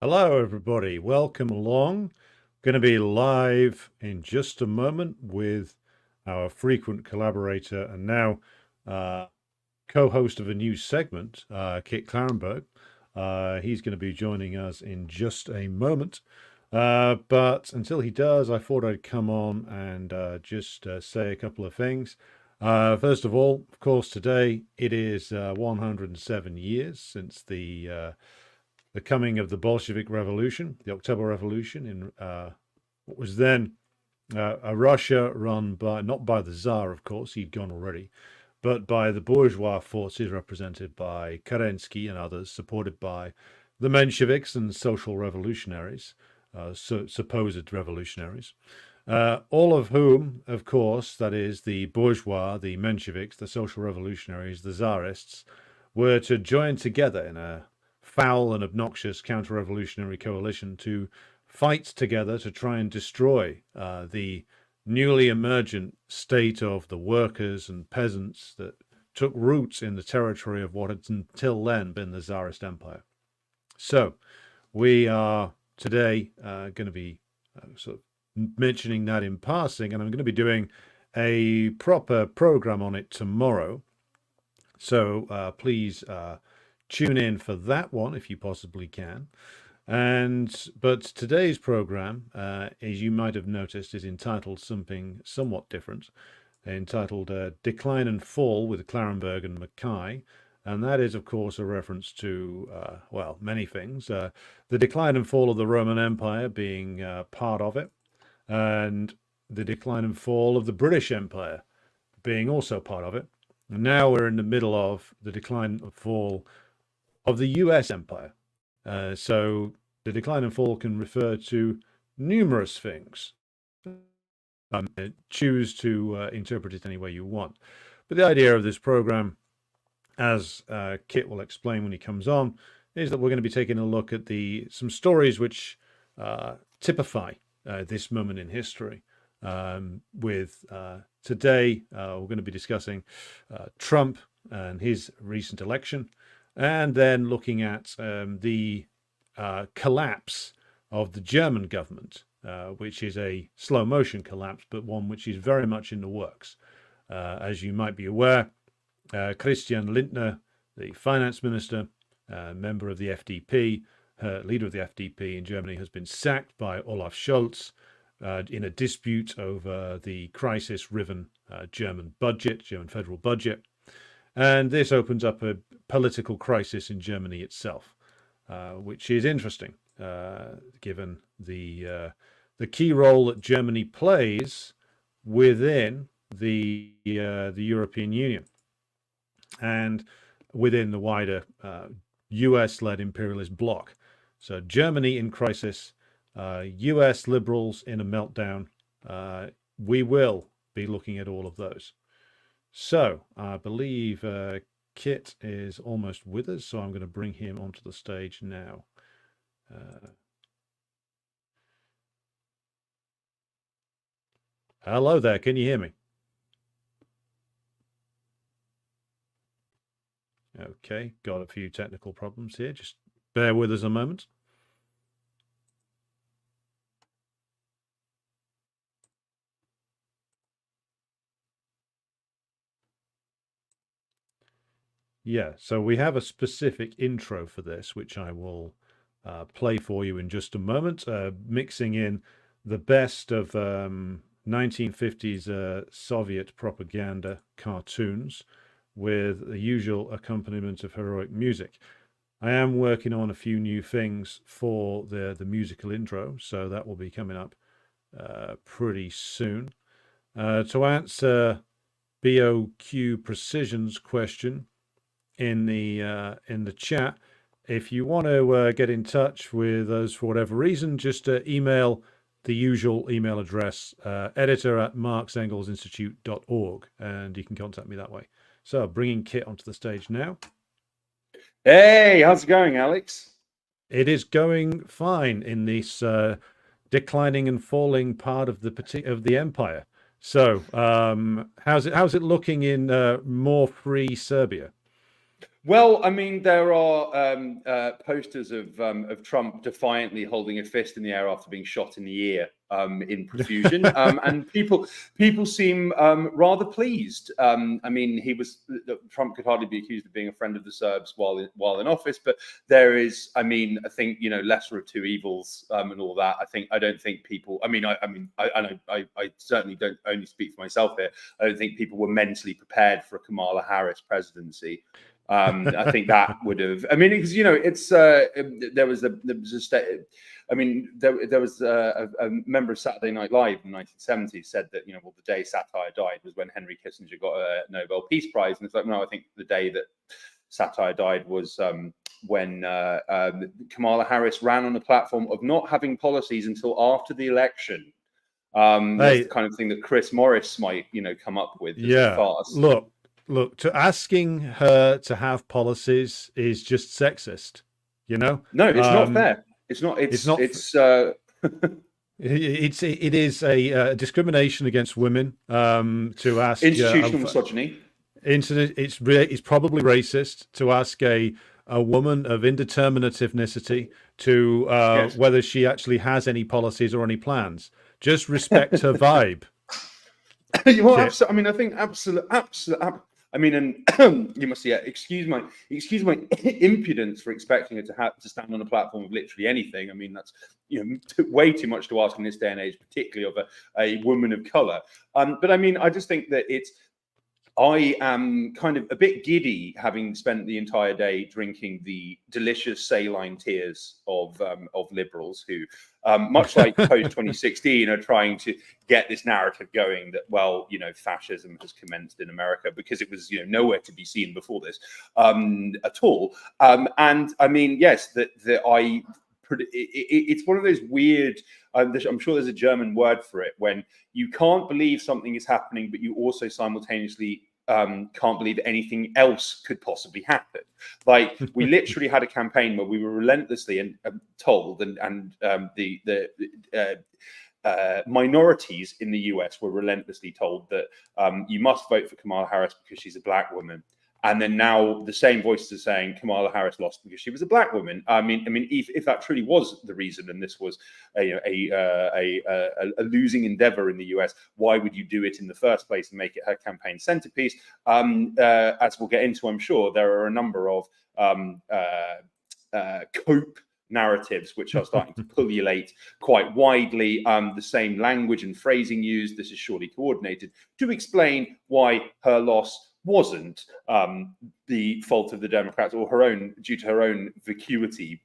Hello, everybody. Welcome along. Going to be live in just a moment with our frequent collaborator and now co-host of a new segment, Kit Klarenberg. He's going to be joining us in just a moment. But until he does, I thought I'd come on and just say a couple of things. First of all, of course, today it is 107 years since the coming of the Bolshevik Revolution, the October Revolution in what was then a Russia run by, not by the Tsar, of course, he'd gone already, but by the bourgeois forces represented by Kerensky and others, supported by the Mensheviks and social revolutionaries, supposed revolutionaries, all of whom, of course, that is the bourgeois, the Mensheviks, the social revolutionaries, the Tsarists, were to join together in a foul and obnoxious counter-revolutionary coalition to fight together to try and destroy the newly emergent state of the workers and peasants that took roots in the territory of what had until then been the Tsarist Empire. So we are today going to be sort of mentioning that in passing, and I'm going to be doing a proper program on it tomorrow. So please tune in for that one if you possibly can. But today's program, as you might have noticed, is entitled something somewhat different, entitled Decline and Fall with Klarenberg and Mackay. And that is, of course, a reference to, well, many things. The decline and fall of the Roman Empire being part of it, and the decline and fall of the British Empire being also part of it. And now we're in the middle of the decline and fall of the US empire. So the decline and fall can refer to numerous things. Choose to interpret it any way you want. But the idea of this program, as Kit will explain when he comes on, is that we're going to be taking a look at some stories which typify this moment in history. With today, we're going to be discussing Trump and his recent election, and then looking at the collapse of the German government, which is a slow motion collapse, but one which is very much in the works. As you might be aware, Christian Lindner, the finance minister, member of the FDP, leader of the FDP in Germany, has been sacked by Olaf Scholz in a dispute over the crisis-riven German federal budget. And this opens up a political crisis in Germany itself, which is interesting, given the key role that Germany plays within the European Union and within the wider US-led imperialist bloc. So Germany in crisis, US liberals in a meltdown. We will be looking at all of those. So I believe Kit is almost with us, so I'm going to bring him onto the stage now. Hello there, can you hear me? Okay, got a few technical problems here. Just bear with us a moment. Yeah, so we have a specific intro for this, which I will play for you in just a moment, mixing in the best of 1950s Soviet propaganda cartoons with the usual accompaniment of heroic music. I am working on a few new things for the musical intro, so that will be coming up pretty soon. To answer BOQ Precision's question in the chat, if you want to get in touch with us for whatever reason, just email the usual email address, editor@marxengelsinstitute.org, and you can contact me that way. So bringing Kit onto the stage now. Hey, how's it going, Alex? It is going fine in this declining and falling part of the empire. So how's it looking in more free Serbia? Well, I mean, there are posters of Trump defiantly holding a fist in the air after being shot in the ear in profusion, and people seem rather pleased. I mean, Trump could hardly be accused of being a friend of the Serbs while in office, but there is, I mean, I think lesser of two evils and all that. I don't think people. I mean, I certainly don't only speak for myself here. I don't think people were mentally prepared for a Kamala Harris presidency. I think that would have. I mean, because it's there was a state. I mean, there was a member of Saturday Night Live in the 1970s said that well, the day satire died was when Henry Kissinger got a Nobel Peace Prize, and it's like, no, I think the day that satire died was when Kamala Harris ran on the platform of not having policies until after the election. That's the kind of thing that Chris Morris might come up with. Yeah, farce. Look, to asking her to have policies is just sexist, No, it's not fair. It's not. It is a discrimination against women to ask institutional misogyny. It's probably racist to ask a woman of indeterminate ethnicity to Yes. whether she actually has any policies or any plans. Just respect her vibe. Well, I mean, I think absolutely. I mean, and you must excuse my impudence for expecting her to stand on a platform of literally anything. I mean, that's way too much to ask in this day and age, particularly of a woman of color. But I mean, I just think that I am kind of a bit giddy, having spent the entire day drinking the delicious saline tears of liberals who, much like post 2016, are trying to get this narrative going that, well, fascism has commenced in America, because it was nowhere to be seen before this at all. And I mean, yes, it's one of those weird. I'm sure there's a German word for it, when you can't believe something is happening, but you also simultaneously can't believe anything else could possibly happen. Like, we literally had a campaign where we were relentlessly told, and the minorities in the US were relentlessly told that you must vote for Kamala Harris because she's a black woman. And then now the same voices are saying Kamala Harris lost because she was a black woman. I mean, if that truly was the reason, and this was a losing endeavor in the US, why would you do it in the first place and make it her campaign centerpiece? As we'll get into, I'm sure there are a number of cope narratives which are starting to pullulate quite widely. The same language and phrasing used. This is surely coordinated to explain why her loss wasn't the fault of the Democrats, or due to her own vacuity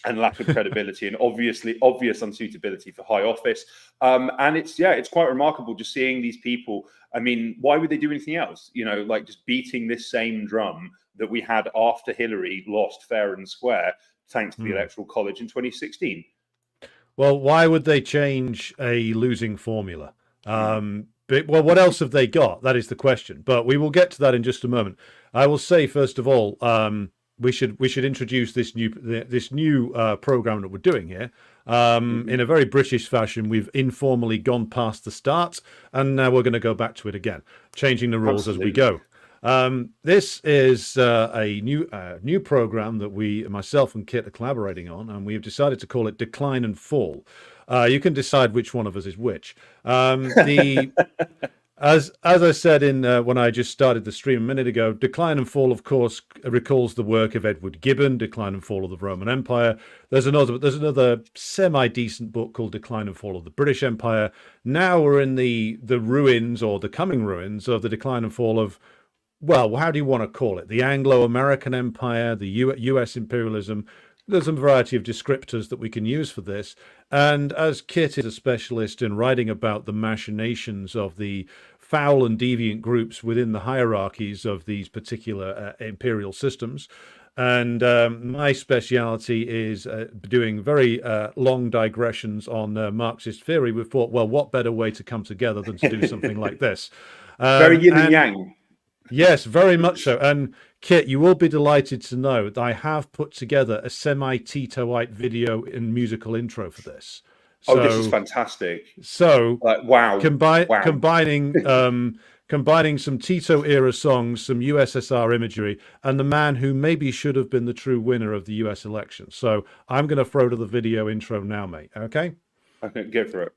and lack of credibility and obvious unsuitability for high office. And it's quite remarkable just seeing these people. I mean, why would they do anything else? Like just beating this same drum that we had after Hillary lost fair and square, thanks to the Electoral College in 2016. Well, why would they change a losing formula? Well, what else have they got? That is the question. But we will get to that in just a moment. I will say, first of all, we should introduce this new program that we're doing here in a very British fashion. We've informally gone past the start, and now we're going to go back to it again, changing the rules as we go. This is a new program that myself and Kit are collaborating on, and we've decided to call it Decline and Fall. You can decide which one of us is which. As I said when I just started the stream a minute ago, Decline and Fall, of course, recalls the work of Edward Gibbon, Decline and Fall of the Roman Empire. There's another semi-decent book called Decline and Fall of the British Empire. Now we're in the ruins, or the coming ruins, of the Decline and Fall of, well, how do you want to call it? The Anglo-American Empire, the US imperialism. There's a variety of descriptors that we can use for this. And as Kit is a specialist in writing about the machinations of the foul and deviant groups within the hierarchies of these particular imperial systems, and my speciality is doing very long digressions on Marxist theory, we thought, well, what better way to come together than to do something like this? Very yin and yang. Yes, very much so. And Kit, you will be delighted to know that I have put together a semi-Titoite video and musical intro for this. So, this is fantastic. So, wow. combining combining some Tito-era songs, some USSR imagery, and the man who maybe should have been the true winner of the US election. So I'm going to throw to the video intro now, mate. Okay? Okay, go for it.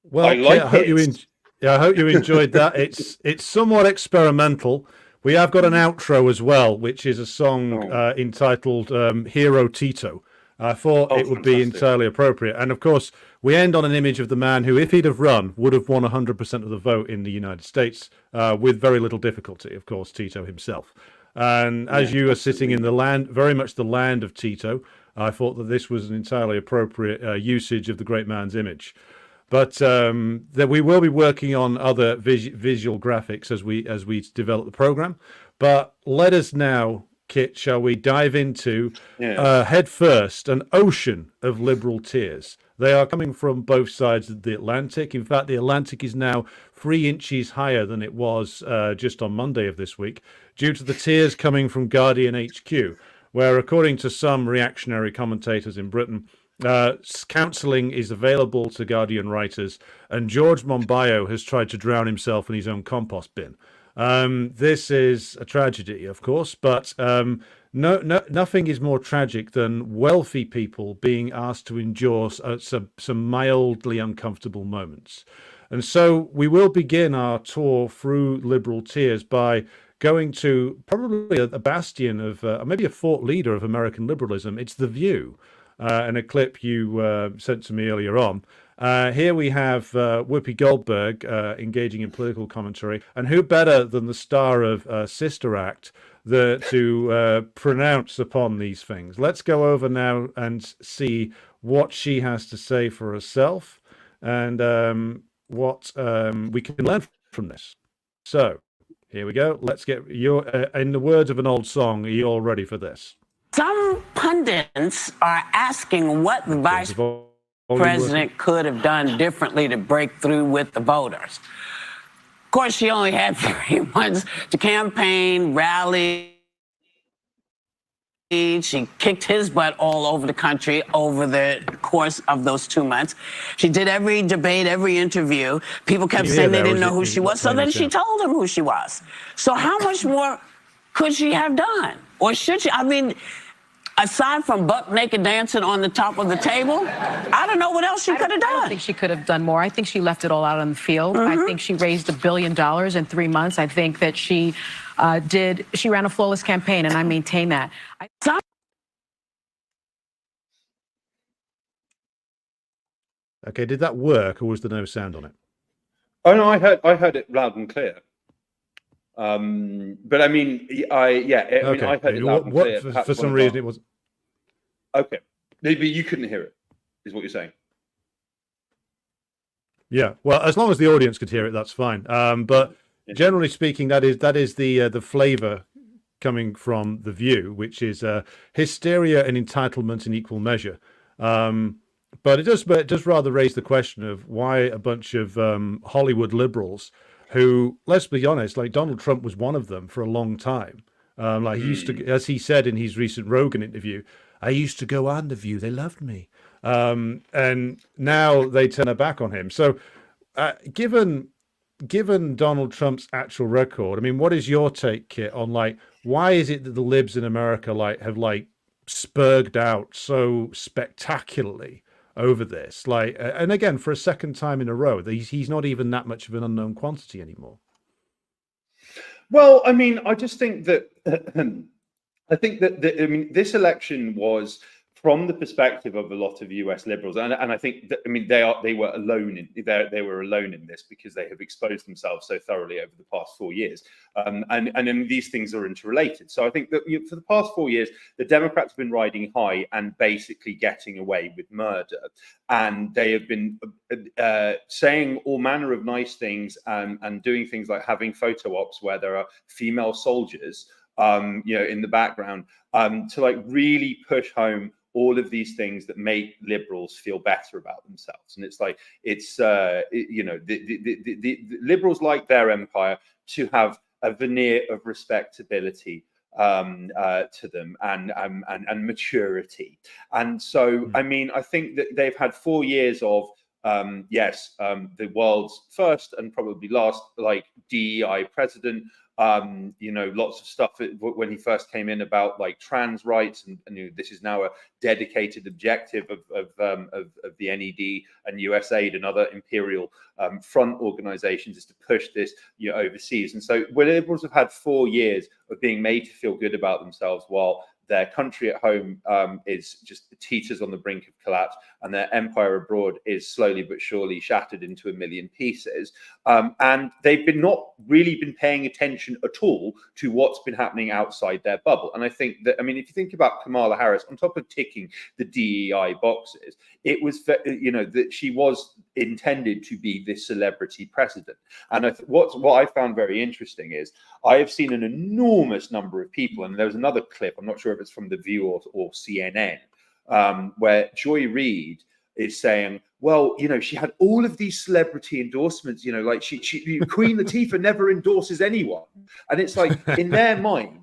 Well, I like Kit, it. I hope you enjoyed that. It's somewhat experimental. We have got an outro as well, which is a song entitled Hero Tito. I thought it would be entirely appropriate. And of course, we end on an image of the man who, if he'd have run, would have won 100% of the vote in the United States with very little difficulty, of course, Tito himself. And as you are sitting in the land, very much the land of Tito, I thought that this was an entirely appropriate usage of the great man's image. But that we will be working on other visual graphics as we develop the program. But let us now, Kit, shall we dive into head first an ocean of liberal tears. They are coming from both sides of the Atlantic. In fact, the Atlantic is now 3 inches higher than it was just on Monday of this week, due to the tears coming from Guardian HQ, where, according to some reactionary commentators in Britain, counselling is available to Guardian writers, and George Monbiot has tried to drown himself in his own compost bin. This is a tragedy, of course, but nothing is more tragic than wealthy people being asked to endure some mildly uncomfortable moments. And so we will begin our tour through liberal tears by going to probably a bastion of, maybe a thought leader of American liberalism. It's The View. And a clip you sent to me earlier on. Here we have Whoopi Goldberg engaging in political commentary, and who better than the star of Sister Act to pronounce upon these things. Let's go over now and see what she has to say for herself, and what we can learn from this. So here we go. Let's get in the words of an old song, are you all ready for this? Some pundits are asking what the vice president could have done differently to break through with the voters. Of course, she only had 3 months to campaign, rally. She kicked his butt all over the country over the course of those 2 months. She did every debate, every interview. People kept saying they didn't know who she was, so then she told them who she was. So how much more could she have done? Or should she? I mean, aside from buck naked dancing on the top of the table, I don't know what else she could have done. I don't think she could have done more. I think she left it all out on the field. I think she raised $1 billion in 3 months. I think that she ran a flawless campaign, and I maintain that. Okay, did that work, or was there no sound on it? Oh no, I heard it loud and clear. But I mean, I heard it loud and clear. For some reason, it was okay. Maybe you couldn't hear it, is what you're saying. Yeah, well, as long as the audience could hear it, that's fine. But generally speaking, that is the flavour coming from The View, which is hysteria and entitlement in equal measure. But it does rather raise the question of why a bunch of Hollywood liberals, who, let's be honest, like Donald Trump was one of them for a long time, Like he used to, as he said in his recent Rogan interview, I used to go on The View. They loved me. And now they turn their back on him. So given Donald Trump's actual record, I mean, what is your take, Kit, on like why is it that the libs in America have spurged out so spectacularly over this? Like, and again, for a second time in a row, he's not even that much of an unknown quantity anymore. Well, I mean, I just think that this election was, from the perspective of a lot of US liberals, and I think that, I mean, they were alone in this because they have exposed themselves so thoroughly over the past 4 years, and these things are interrelated. So I think that for the past 4 years, the Democrats have been riding high and basically getting away with murder, and they have been saying all manner of nice things and doing things like having photo ops where there are female soldiers, in the background, to like really push home all of these things that make liberals feel better about themselves. And it's like, the liberals like their empire to have a veneer of respectability to them and maturity. And so, I mean, I think that they've had 4 years of, the world's first and probably last like DEI president. Lots of stuff when he first came in about like trans rights, and this is now a dedicated objective of the NED and USAID and other imperial front organizations, is to push this overseas. And so liberals have had 4 years of being made to feel good about themselves while their country at home is just teeters on the brink of collapse, and their empire abroad is slowly but surely shattered into a million pieces. And they've not really been paying attention at all to what's been happening outside their bubble. And I think that, I mean, if you think about Kamala Harris, on top of ticking the DEI boxes, it was, that she was intended to be this celebrity president. And what I found very interesting is I have seen an enormous number of people, and there was another clip, I'm not sure if it's from The View or CNN, where Joy Reid is saying, well, she had all of these celebrity endorsements, like Queen Latifah never endorses anyone. And it's like, in their mind,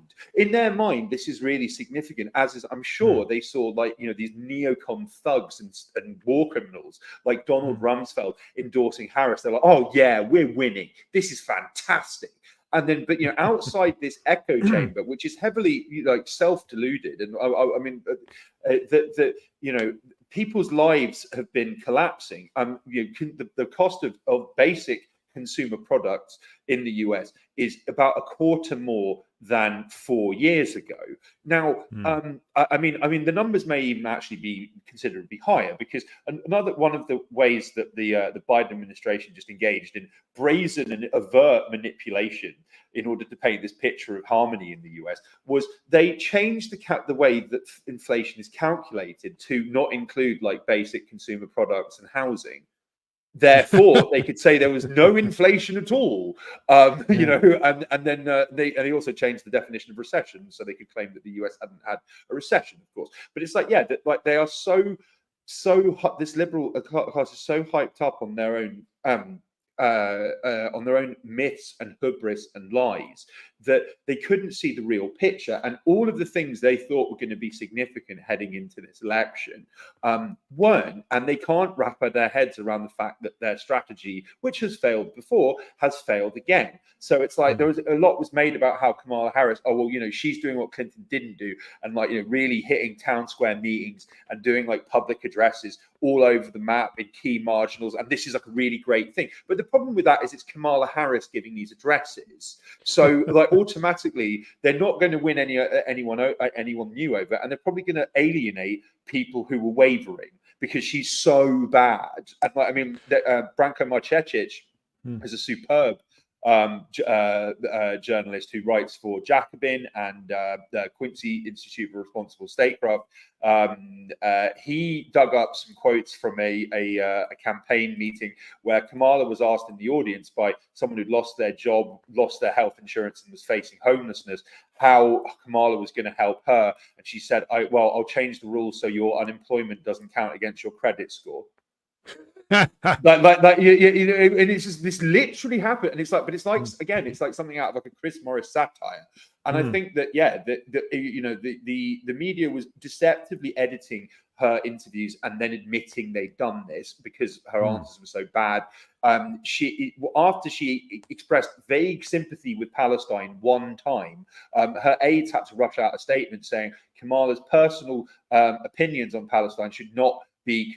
this is really significant, as is, I'm sure, they saw these neocon thugs and war criminals like Donald Rumsfeld endorsing Harris. They're like, oh yeah, we're winning. This is fantastic. And then, but outside this echo chamber, which is heavily self-deluded, and I mean, people's lives have been collapsing. The cost of basic consumer products in the US is about a quarter more than 4 years ago. Now, I mean, the numbers may even actually be considerably higher, because another one of the ways that the Biden administration just engaged in brazen and overt manipulation in order to paint this picture of harmony in the US was they changed the way that inflation is calculated to not include like basic consumer products and housing. Therefore, they could say there was no inflation at all, and then they also changed the definition of recession, so they could claim that the US hadn't had a recession, of course. But it's like, they are so this liberal class is so hyped up on their own myths and hubris and lies that they couldn't see the real picture, and all of the things they thought were going to be significant heading into this election weren't, and they can't wrap their heads around the fact that their strategy, which has failed before, has failed again. So it's like there was a lot was made about how Kamala Harris, she's doing what Clinton didn't do, and really hitting town square meetings and doing like public addresses all over the map in key marginals, and this is like a really great thing. But the problem with that is it's Kamala Harris giving these addresses, so like automatically they're not going to win anyone new over, and they're probably going to alienate people who were wavering because she's so bad. And I mean, Branko Marcetic is a superb journalist who writes for Jacobin and the Quincy Institute for Responsible Statecraft. He dug up some quotes from a campaign meeting where Kamala was asked in the audience by someone who'd lost their job, lost their health insurance, and was facing homelessness, how Kamala was going to help her. And she said, I'll change the rules so your unemployment doesn't count against your credit score. You know, and it's just this literally happened, and it's like, but it's like again, it's like something out of like a Chris Morris satire, and I think that you know, the media was deceptively editing her interviews and then admitting they'd done this because her answers were so bad. After she expressed vague sympathy with Palestine one time, her aides had to rush out a statement saying Kamala's personal opinions on Palestine should not be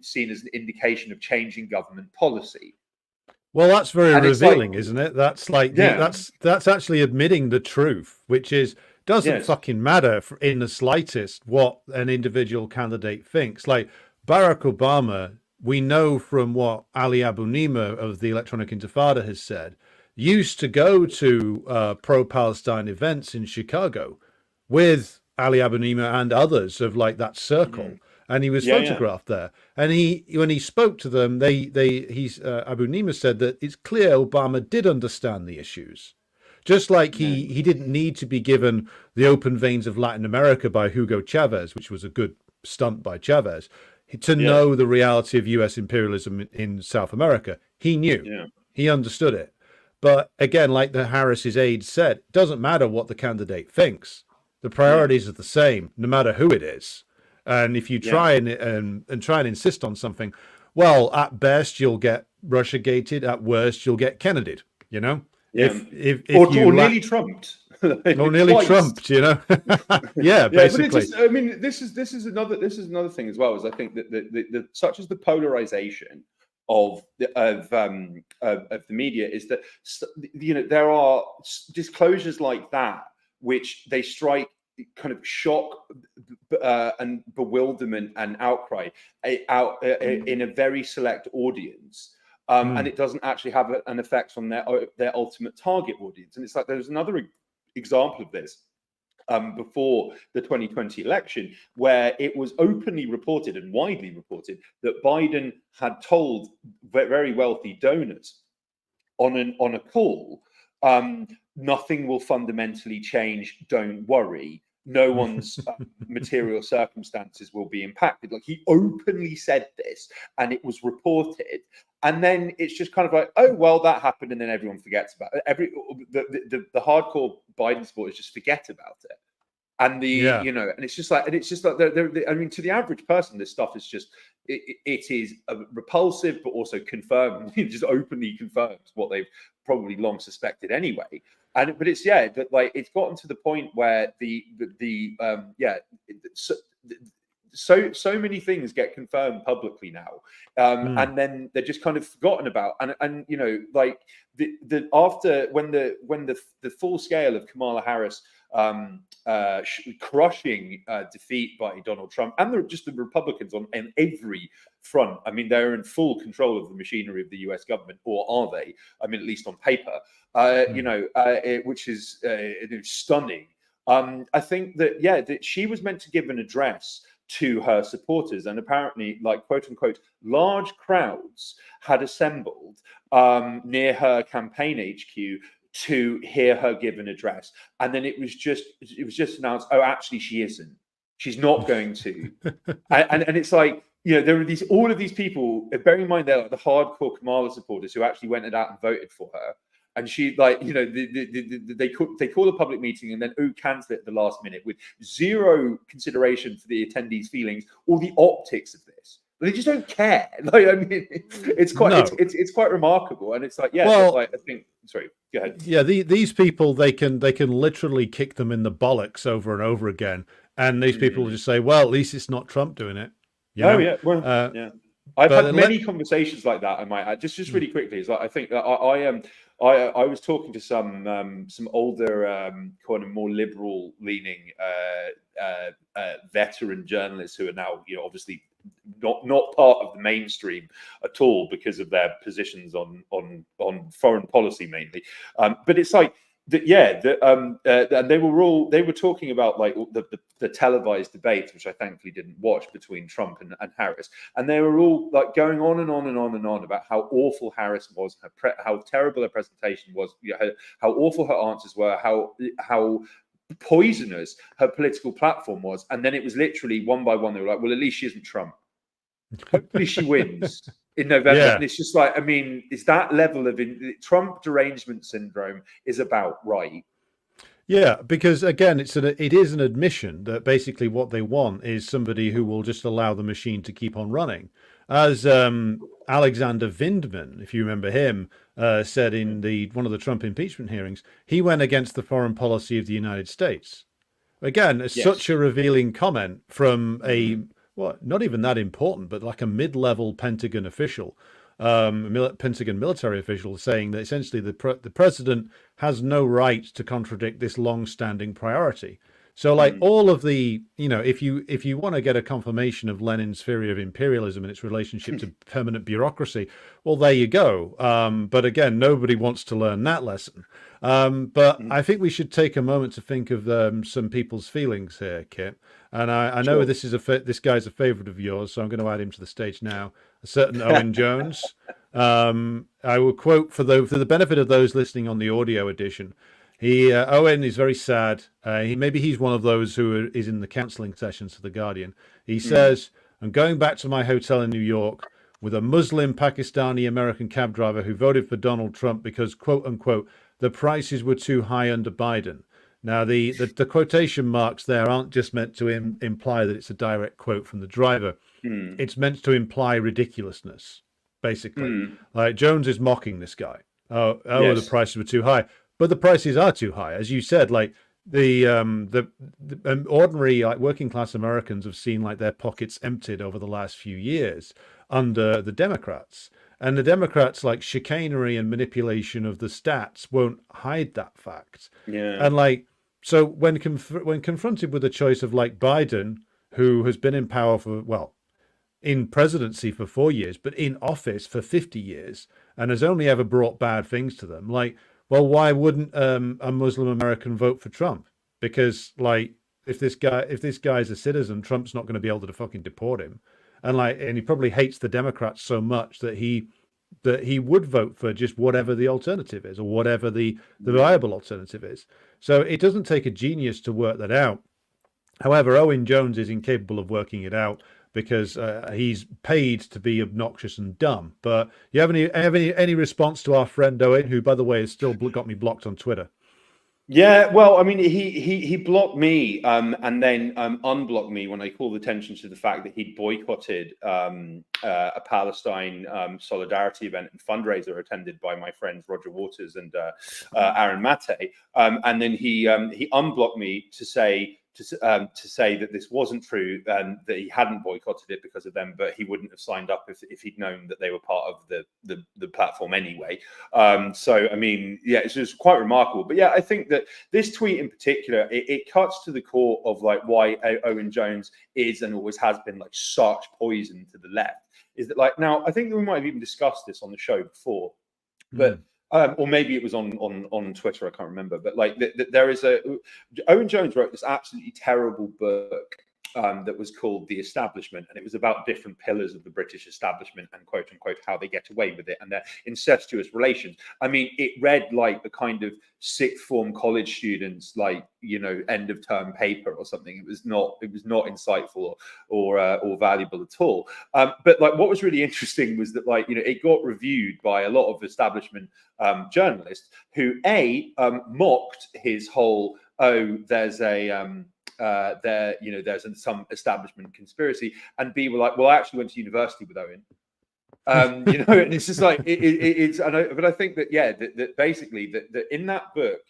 seen as an indication of changing government policy. Well, that's very And it's revealing, like, isn't it? That's like yeah, that's actually admitting the truth, which is doesn't yes, fucking matter in the slightest what an individual candidate thinks. Like Barack Obama, we know from what Ali Abu Nima of the Electronic Intifada has said, used to go to pro-Palestine events in Chicago with Ali Abu Nima and others of like that circle. And he was yeah, photographed there. And when he spoke to them, Abu Nima said that it's clear Obama did understand the issues, just like he didn't need to be given the open veins of Latin America by Hugo Chavez, which was a good stunt by Chavez, to know the reality of U.S. imperialism in South America. He knew, he understood it. But again, like the Harris's aide said, it doesn't matter what the candidate thinks. The priorities are the same, no matter who it is. And if you try and try and insist on something, well, at best you'll get Russia-gated. At worst, you'll get Kennedied. You know, if or nearly trumped, or nearly twice. trumped. You know, yeah, basically. But it just, I mean, this is another thing as well. Is I think that the such as the polarization of the media is that, you know, there are disclosures like that which they strike kind of shock and bewilderment and outcry out in a very select audience, and it doesn't actually have an effect on their ultimate target audience. And it's like there's another example of this before the 2020 election, where it was openly reported and widely reported that Biden had told very wealthy donors on a call, nothing will fundamentally change, don't worry. No one's material circumstances will be impacted. Like, he openly said this, and it was reported. And then it's just kind of like, oh, well, that happened, and then everyone forgets about it. The hardcore Biden supporters just forget about it. And you know, and it's just like, I mean, to the average person, this stuff is just, it is repulsive, but also confirmed, just openly confirms what they've probably long suspected anyway. But it's, but like, it's gotten to the point where so many things get confirmed publicly now, and then they're just kind of forgotten about. And you know, like after when the full scale of Kamala Harris crushing defeat by Donald Trump and just the Republicans on every front. I mean, they're in full control of the machinery of the U.S. government, or are they? I mean, at least on paper, you know, which is stunning. I think that that she was meant to give an address to her supporters, and apparently, like, quote unquote, large crowds had assembled near her campaign HQ to hear her give an address. And then it was just announced, oh, actually she isn't, she's not going to. and it's like, you know, there are all of these people, bearing in mind they're like the hardcore Kamala supporters who actually went out and voted for her. And she, like, you know, they call a public meeting and then cancel it at the last minute with zero consideration for the attendees' feelings or the optics of this. They just don't care. Like, I mean, it's quite it's quite remarkable. And it's like, well, like, I think. Sorry, go ahead. Yeah, these people, they can literally kick them in the bollocks over and over again, and these people will just say, well, at least it's not Trump doing it. You know? Yeah, well, yeah. I've had many conversations like that. I might add, just really quickly. It's like, I think that I was talking to some older, kind of more liberal leaning veteran journalists who are now, you know, obviously not part of the mainstream at all because of their positions on foreign policy mainly. But it's like that, and they were talking about like the televised debates, which I thankfully didn't watch, between Trump and Harris, and they were all like going on and on and on and on about how awful Harris was, how terrible her presentation was, you know, how awful her answers were, how poisonous her political platform was. And then it was literally one by one, they were like, well, at least she isn't Trump. hopefully she wins in November. Yeah. And it's just like, I mean, is that level of Trump derangement syndrome is about right? Yeah, because again, it is an admission that basically what they want is somebody who will just allow the machine to keep on running. As Alexander Vindman, if you remember him, said in one of the Trump impeachment hearings, he went against the foreign policy of the United States. Again, it's such a revealing comment from not even that important, but like a mid-level Pentagon official, Pentagon military official, saying that essentially the president has no right to contradict this long-standing priority. So, like all of the, if you want to get a confirmation of Lenin's theory of imperialism and its relationship to permanent bureaucracy, well, there you go. But again, nobody wants to learn that lesson. But I think we should take a moment to think of some people's feelings here, Kit. And I know this guy's a favorite of yours, so I'm going to add him to the stage now. A certain Owen Jones. I will quote for the benefit of those listening on the audio edition. Owen is very sad. Maybe he's one of those who is in the counselling sessions for The Guardian. He says, I'm going back to my hotel in New York with a Muslim Pakistani American cab driver who voted for Donald Trump because, quote unquote, the prices were too high under Biden. Now, the quotation marks there aren't just meant to imply that it's a direct quote from the driver. It's meant to imply ridiculousness, basically. Like Jones is mocking this guy. The prices were too high. But the prices are too high, as you said. Like the ordinary, like working class Americans have seen like their pockets emptied over the last few years under the Democrats, and the Democrats' like chicanery and manipulation of the stats won't hide that fact. Yeah, and like so when confronted with the choice of like Biden, who has been in power in presidency for 4 years, but in office for 50 years, and has only ever brought bad things to them, like. Well, why wouldn't a Muslim American vote for Trump? Because like if this guy's a citizen, Trump's not going to be able to fucking deport him, and he probably hates the Democrats so much that he would vote for just whatever the alternative is or whatever the viable alternative is. So it doesn't take a genius to work that out. However, Owen Jones is incapable of working it out because he's paid to be obnoxious and dumb. But you have any response to our friend Owen, who, by the way, has still got me blocked on Twitter? Yeah, well, I mean, he blocked me and then unblocked me when I called attention to the fact that he'd boycotted a Palestine solidarity event and fundraiser attended by my friends Roger Waters and Aaron Mate, and then he unblocked me to say that this wasn't true and that he hadn't boycotted it because of them, but he wouldn't have signed up if he'd known that they were part of the platform anyway. So I mean, yeah, it's just quite remarkable. But yeah, I think that this tweet in particular, it cuts to the core of like why Owen Jones is and always has been like such poison to the left. Is that like now? I think that we might have even discussed this on the show before, but. Or maybe it was on Twitter, I can't remember. But like there is Owen Jones wrote this absolutely terrible book that was called The Establishment, and it was about different pillars of the British establishment and quote unquote how they get away with it and their incestuous relations. I mean, it read like the kind of sixth form college students, like, you know, end of term paper or something. It was not insightful or valuable at all. But like what was really interesting was that, like, you know, it got reviewed by a lot of establishment journalists who mocked his whole there's some establishment conspiracy, and B were like, well, I actually went to university with Owen. You know, and it's just like but I think that that basically that in that book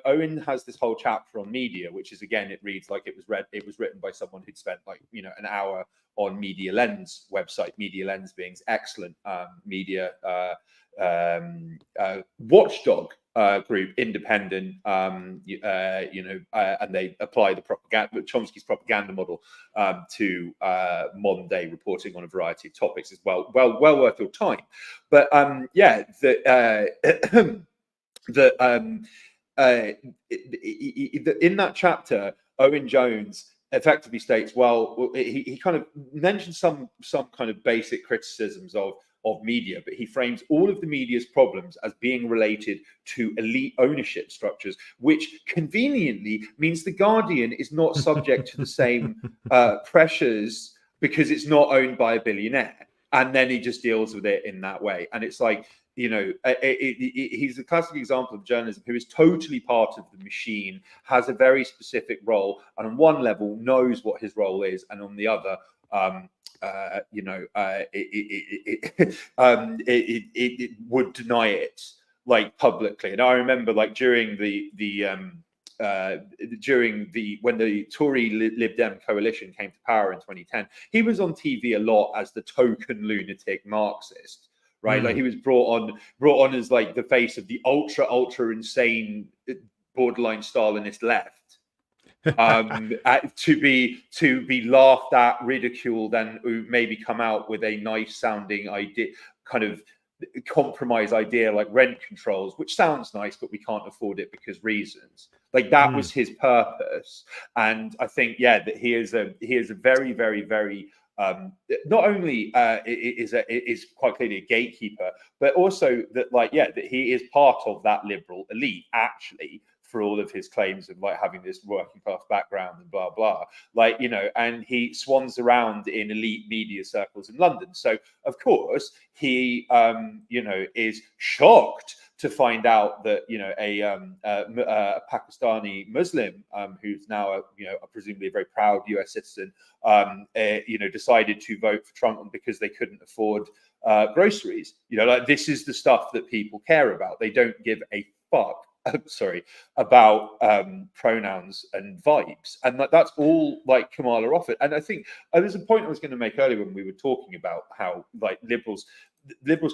Owen has this whole chapter on media, which is, again, it reads like it was written by someone who'd spent like, you know, an hour on Media Lens website, Media Lens being excellent media watchdog group, independent, and they apply the propaganda, Chomsky's propaganda model to modern day reporting on a variety of topics as well. Well worth your time. But in that chapter, Owen Jones effectively states, well, he kind of mentions some kind of basic criticisms of media, but he frames all of the media's problems as being related to elite ownership structures, which conveniently means the Guardian is not subject to the same pressures because it's not owned by a billionaire. And then he just deals with it in that way. And it's like, he's a classic example of journalism who is totally part of the machine, has a very specific role, and on one level knows what his role is, and on the other, it would deny it, like, publicly. And I remember, like, during when the Tory Lib Dem coalition came to power in 2010, he was on TV a lot as the token lunatic Marxist, right? Like, he was brought on as like the face of the ultra insane, borderline Stalinist left, to be laughed at, ridiculed, and maybe come out with a nice sounding idea, kind of compromise idea like rent controls, which sounds nice, but we can't afford it because reasons. Like, that was his purpose. And I think, that he is a very, very, very not only is quite clearly a gatekeeper, but also that, like, that he is part of that liberal elite, actually, for all of his claims of, like, having this working class background and blah blah, like, and he swans around in elite media circles in London. So of course he is shocked to find out that a Pakistani Muslim, who's now presumably a very proud US citizen, decided to vote for Trump because they couldn't afford groceries. Like, this is the stuff that people care about. They don't give a fuck about pronouns and vibes, and that's all, like, Kamala offered. And I think there's a point I was going to make earlier when we were talking about how, like, liberals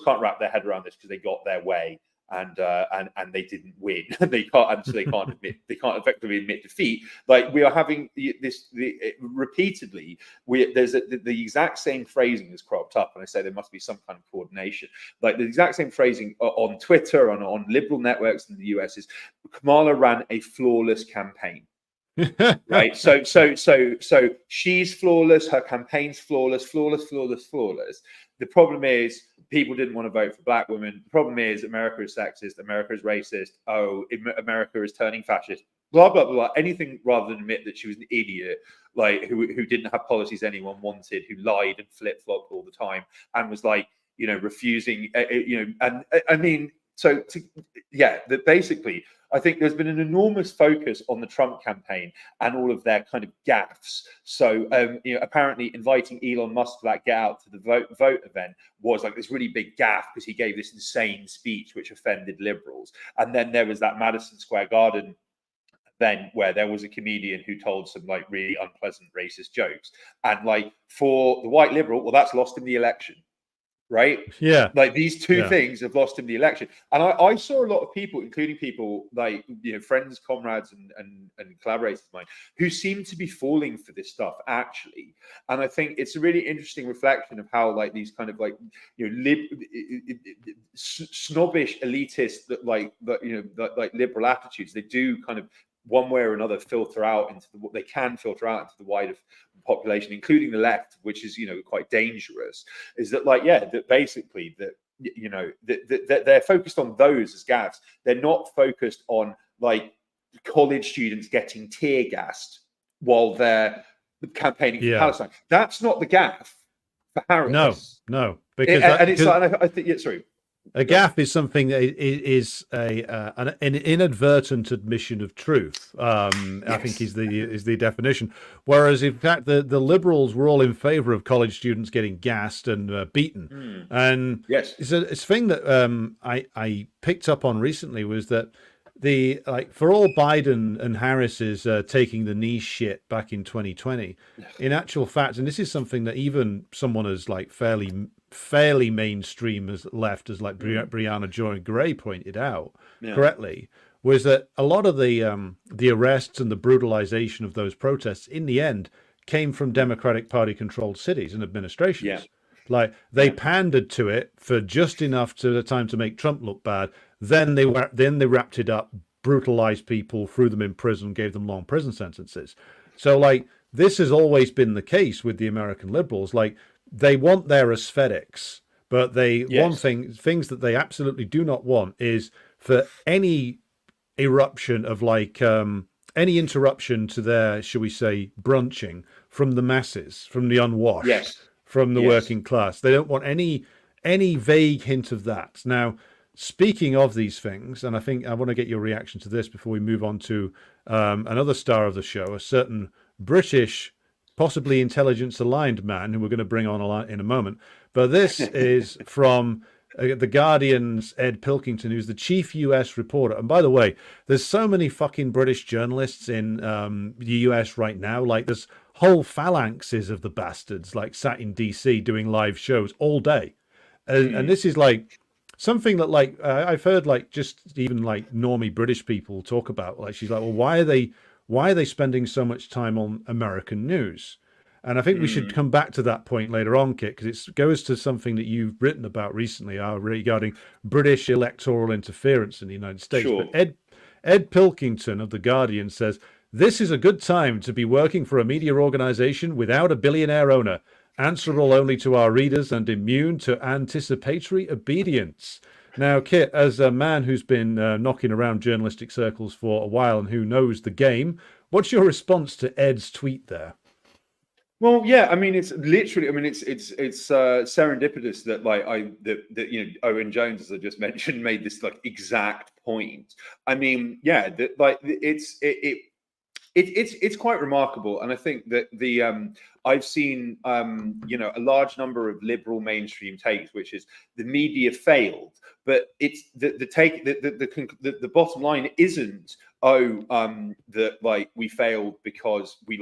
can't wrap their head around this because they got their way, and they didn't win. they can't effectively admit defeat. Like, we are having repeatedly. There's the exact same phrasing has cropped up, and I say there must be some kind of coordination. Like, the exact same phrasing on Twitter and on liberal networks in the US is Kamala ran a flawless campaign. Right, so she's flawless, her campaign's flawless. The problem is people didn't want to vote for black women. The problem is America is sexist, America is racist, America is turning fascist, blah blah blah. Anything rather than admit that she was an idiot, like, who didn't have policies anyone wanted, who lied and flip-flopped all the time, and was, like, refusing, and I mean, that basically, I think there's been an enormous focus on the Trump campaign and all of their kind of gaffes. So, apparently inviting Elon Musk to that Get Out to the vote event was, like, this really big gaffe because he gave this insane speech which offended liberals. And then there was that Madison Square Garden event where there was a comedian who told some, like, really unpleasant racist jokes. And, like, for the white liberal, well, that's lost him the election. Right? Yeah. Like, these two things have lost him the election. And I saw a lot of people, including people like, friends, comrades, and collaborators of mine, who seem to be falling for this stuff, actually. And I think it's a really interesting reflection of how, like, these kind of, like, snobbish elitist like liberal attitudes, they do kind of one way or another filter out into what they can filter out into the wider population, including the left, which is quite dangerous. Is that, like, that basically that that they're focused on those as gaffes. They're not focused on, like, college students getting tear gassed while they're campaigning for Palestine. That's not the gaffe for Harris. No, because I think sorry. A gaffe is something that is an inadvertent admission of truth. I think is the definition. Whereas, in fact, the liberals were all in favour of college students getting gassed and beaten. And it's a thing that I picked up on recently was that for all Biden and Harris's taking the knee shit back in 2020, in actual fact, and this is something that even someone as, like, fairly mainstream as left as, like, Brianna Joy Gray pointed out correctly, was that a lot of the arrests and the brutalization of those protests in the end came from Democratic Party controlled cities and administrations. Like, they pandered to it for just enough time to make Trump look bad. Then they wrapped it up, brutalized people, threw them in prison, gave them long prison sentences. So, like, this has always been the case with the American liberals. Like, they want their aesthetics, but things that they absolutely do not want is for any eruption of, like, any interruption to their, shall we say, brunching from the masses, from the unwashed, Yes. from the Yes. working class. They don't want any vague hint of that. Now, speaking of these things, and I think I want to get your reaction to this before we move on to another star of the show, a certain British, possibly intelligence-aligned man who we're going to bring on in a moment. But this is from The Guardian's Ed Pilkington, who's the chief US reporter. And by the way, there's so many fucking British journalists in the US right now. Like, there's whole phalanxes of the bastards, like, sat in DC doing live shows all day. And this is like something that, like, I've heard, like, just even like normie British people talk about. Like, she's like, well, why are they spending so much time on American news? And I think we should come back to that point later on, Kit, because it goes to something that you've written about recently regarding British electoral interference in the United States. Sure. But Ed Pilkington of The Guardian says, this is a good time to be working for a media organization without a billionaire owner, answerable only to our readers and immune to anticipatory obedience. Now, Kit, as a man who's been knocking around journalistic circles for a while and who knows the game, what's your response to Ed's tweet there? Well, yeah, I mean, it's literally, I mean, it's serendipitous that that you know, Owen Jones, as I just mentioned, made this like exact point. I mean, yeah, that like it's quite remarkable, and I think that I've seen you know, a large number of liberal mainstream takes, which is the media failed, but it's the bottom line isn't that like we failed because we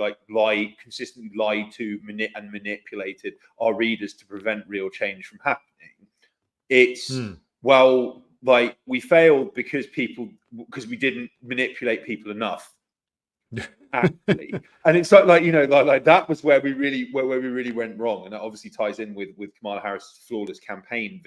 consistently lied to and manipulated our readers to prevent real change from happening. It's well, like, we failed because we didn't manipulate people enough. Actually, and it's like you know, like that was where we really went wrong, and that obviously ties in with Kamala Harris' flawless campaign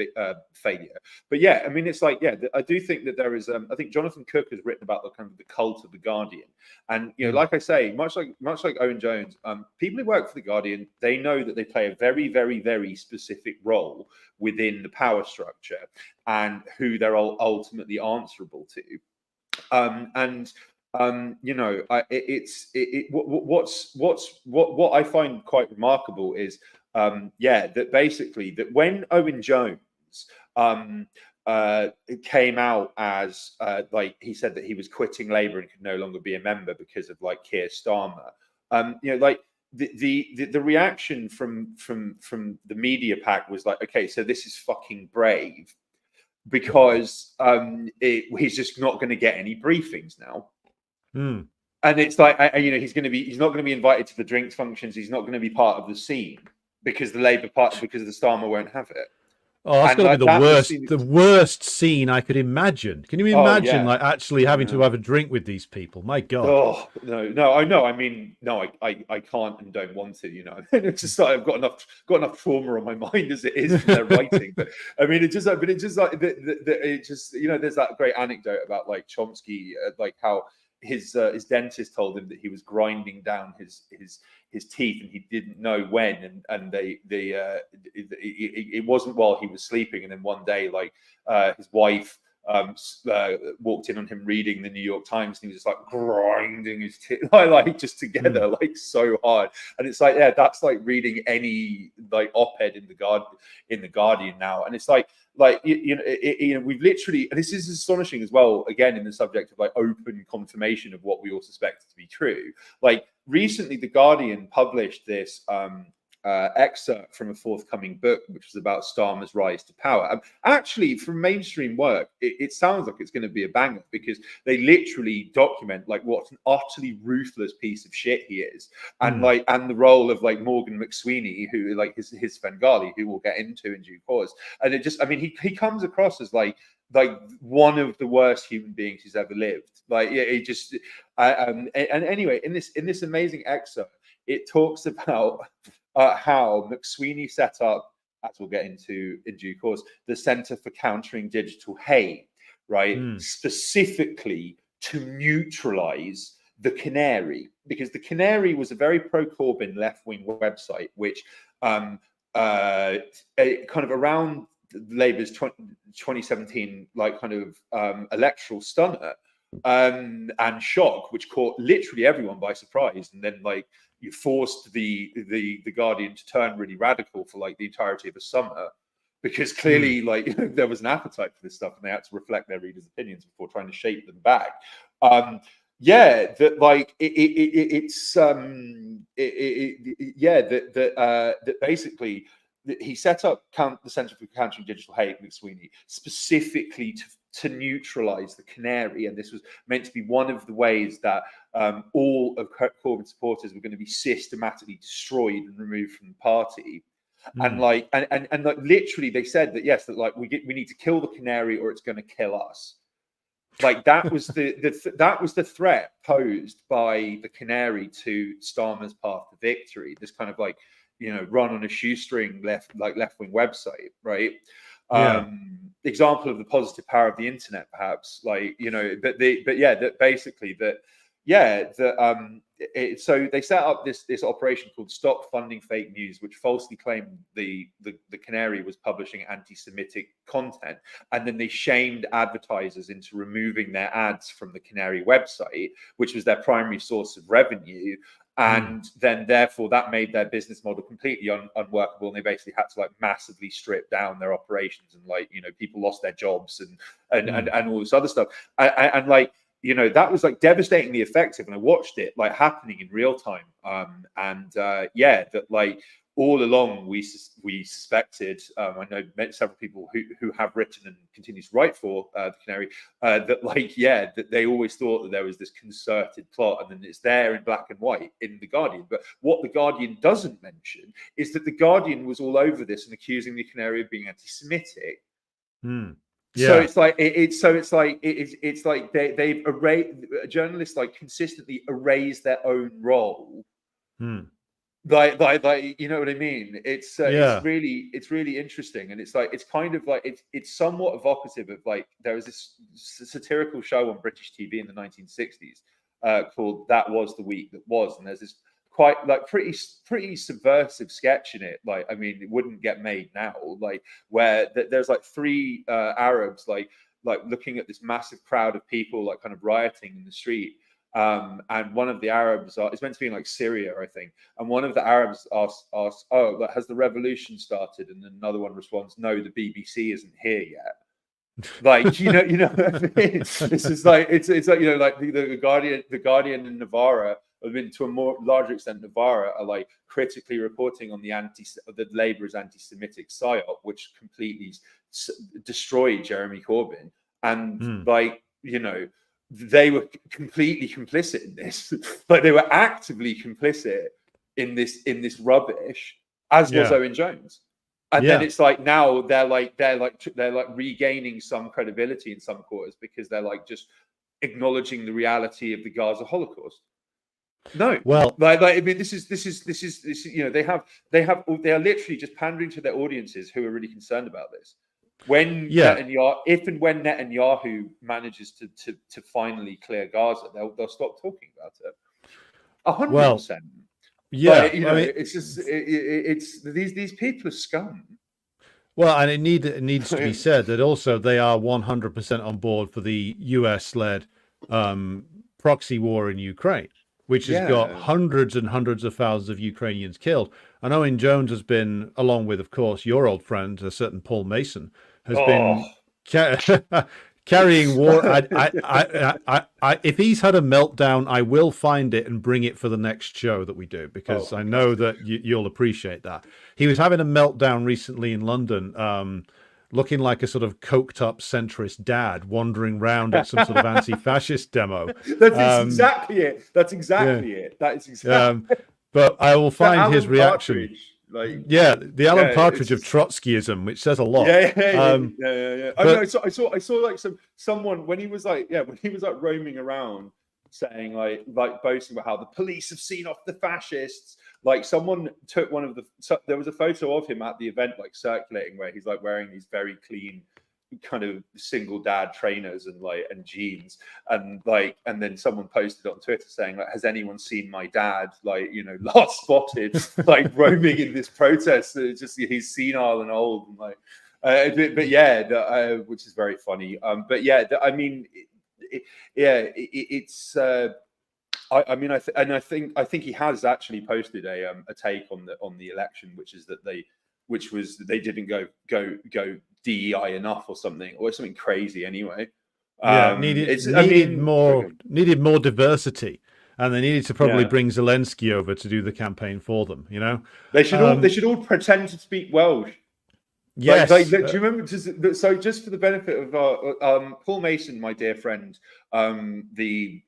failure. But yeah, I mean, it's like, yeah, I do think that there is. I think Jonathan Cook has written about the kind of the cult of the Guardian, and you know, like I say, much like Owen Jones, people who work for the Guardian, they know that they play a very, very, very specific role within the power structure and who they're ultimately answerable to, you know, what I find quite remarkable is, yeah, that basically that when Owen Jones came out as like he said that he was quitting Labour and could no longer be a member because of like Keir Starmer, you know, like the reaction from the media pack was like, okay, so this is fucking brave because he's just not going to get any briefings now. And it's like, you know, he's not going to be invited to the drinks functions. He's not going to be part of the scene because the Labour Party, because the Starmer won't have it. Oh, that's got to be the worst scene I could imagine. Can you imagine, like, actually having to have a drink with these people? My God. Oh, no, I know. I mean, no, I can't and don't want to, you know. It's just like I've got enough trauma on my mind as it is from their writing. But I mean, it just you know, there's that great anecdote about like Chomsky, like how his dentist told him that he was grinding down his teeth and he didn't know when, and it wasn't while he was sleeping, and then one day like his wife walked in on him reading the New York Times, and he was just like grinding his teeth like just together like so hard. And it's like, yeah, that's like reading any like op-ed in the Guardian now, and it's like you know, we've literally, and this is astonishing as well, again in the subject of like open confirmation of what we all suspect to be true. Like recently the Guardian published this excerpt from a forthcoming book, which was about Starmer's rise to power. Actually, from mainstream work, it sounds like it's going to be a banger because they literally document like what an utterly ruthless piece of shit he is, and like, and the role of like Morgan McSweeney, who like his Svengali, who we'll get into in due course. And it just, I mean, he comes across as like one of the worst human beings who's ever lived. Like, yeah, it just and anyway, in this amazing excerpt, it talks about how McSweeney set up, as we'll get into in due course, the Centre for Countering Digital Hate, right? Specifically to neutralize the Canary, because the Canary was a very pro-Corbyn left-wing website, which kind of around Labour's 2017 like kind of electoral stunner and shock, which caught literally everyone by surprise, and then like you forced the Guardian to turn really radical for like the entirety of the summer, because clearly like there was an appetite for this stuff, and they had to reflect their readers' opinions before trying to shape them back. Yeah, that like that basically he set up the Centre for Countering Digital Hate with Sweeney specifically to neutralize the canary, and this was meant to be one of the ways that all of Corbyn supporters were going to be systematically destroyed and removed from the party. And like and like literally they said that yes, that like we need to kill the canary or it's going to kill us. Like that was that was the threat posed by the canary to Starmer's path to victory. This kind of like, you know, run on a shoestring left-wing website, right? Example of the positive power of the internet, perhaps. Like, you know, but yeah, that basically that. So they set up this operation called Stop Funding Fake News, which falsely claimed the canary was publishing anti-Semitic content, and then they shamed advertisers into removing their ads from the canary website, which was their primary source of revenue. And then therefore that made their business model completely unworkable, and they basically had to like massively strip down their operations, and like, you know, people lost their jobs and all this other stuff, and like, you know, that was like devastatingly effective, and I watched it like happening in real time. That like all along we suspected. I know several people who have written and continue to write for the Canary that like that they always thought that there was this concerted plot, and then it's there in black and white in the Guardian. But what the Guardian doesn't mention is that the Guardian was all over this and accusing the Canary of being anti-Semitic. So it's like they've erased, journalists like consistently erase their own role. Like you know what I mean? It's really interesting, and it's like it's kind of like it's somewhat evocative of like there was this satirical show on British TV in the 1960s called That Was the Week That Was, and there's this quite like pretty subversive sketch in it. Like, I mean, it wouldn't get made now. Like where there's like three Arabs like looking at this massive crowd of people like kind of rioting in the street. And one of the Arabs it's meant to be in like Syria, I think. And one of the Arabs asks, "Oh, has the revolution started?" And then another one responds, "No, the BBC isn't here yet." Like, you know what I mean? This is like it's like, you know, like the Guardian in Navarra, I mean, to a more larger extent, Navarra are like critically reporting on the Labour's anti-Semitic psyop, which completely destroyed Jeremy Corbyn, and like, you know, they were completely complicit in this. Like they were actively complicit in this rubbish, as was Owen Jones. And then it's like now they're regaining some credibility in some quarters because they're like just acknowledging the reality of the Gaza Holocaust. No, well, like I mean, this is you know, they are literally just pandering to their audiences who are really concerned about this. When if and when Netanyahu manages to finally clear Gaza, they'll stop talking about it. 100%. Yeah, but, you know, I mean, it's just it's these people are scum. Well, and it needs to be said that also they are 100% on board for the US-led proxy war in Ukraine, which has got hundreds and hundreds of thousands of Ukrainians killed. And Owen Jones has been, along with, of course, your old friend, a certain Paul Mason, has been carrying war. If he's had a meltdown, I will find it and bring it for the next show that we do, because I know that you'll appreciate that. He was having a meltdown recently in London, looking like a sort of coked up centrist dad wandering around at some sort of anti-fascist demo. That's exactly it. That's exactly it. That is exactly. But I will find his reaction. Partridge. Like, the Alan Partridge of Trotskyism, which says a lot. I saw like someone when he was like roaming around saying like boasting about how the police have seen off the fascists. Like someone took there was a photo of him at the event like circulating where he's like wearing these very clean kind of single dad trainers and jeans, and then someone posted on Twitter saying like, has anyone seen my dad, like, you know, last spotted like roaming in this protest? Just he's senile and old, and like which is very funny. I mean, it's I mean, I think he has actually posted a take on the election, which is that they didn't go DEI enough or something crazy anyway. Yeah, It's needed okay. more diversity, and they needed to probably Yeah. bring Zelensky over to do the campaign for them. You know, They should all pretend to speak Welsh. yes. Do you remember? Just for the benefit of our Paul Mason, my dear friend, the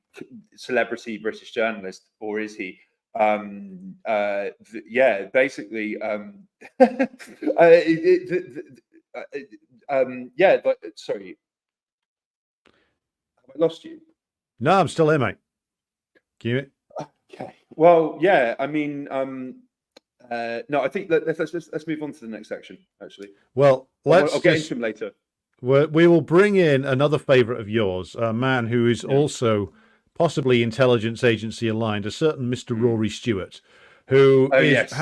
celebrity British journalist, or is he? Yeah, basically, yeah. But sorry, have I lost you? No, I'm still here, mate. Can you? Okay. Well, yeah. I mean, no. I think let's move on to the next section. Actually, Well, I'll get into him later. We will bring in another favourite of yours, a man who is also possibly intelligence agency aligned, a certain Mr. Rory Stewart, who is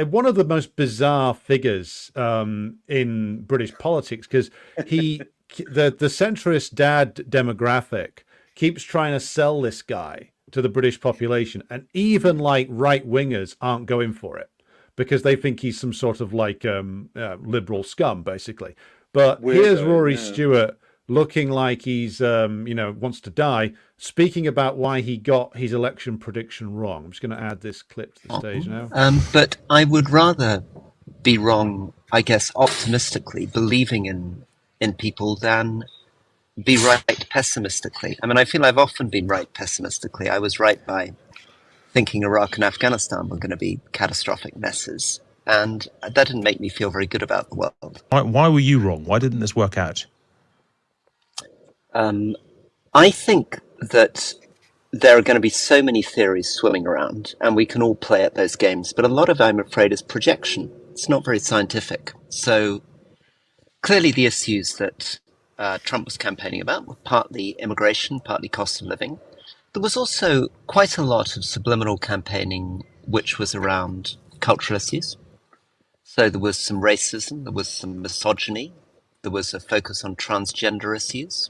one of the most bizarre figures in British politics, because the centrist dad demographic keeps trying to sell this guy to the British population, and even like right wingers aren't going for it because they think he's some sort of like liberal scum, basically. But here's Rory Stewart looking like he's wants to die, speaking about why he got his election prediction wrong. I'm just going to add this clip to the stage now. But I would rather be wrong, I guess, optimistically, believing in people, than be right pessimistically. I mean, I feel I've often been right pessimistically. I was right by thinking Iraq and Afghanistan were going to be catastrophic messes, and that didn't make me feel very good about the world. Why were you wrong? Why didn't this work out? I think that there are going to be so many theories swimming around, and we can all play at those games, but a lot of it, I'm afraid, is projection. It's not very scientific. So clearly the issues that Trump was campaigning about were partly immigration, partly cost of living. There was also quite a lot of subliminal campaigning which was around cultural issues. So there was some racism, there was some misogyny, there was a focus on transgender issues.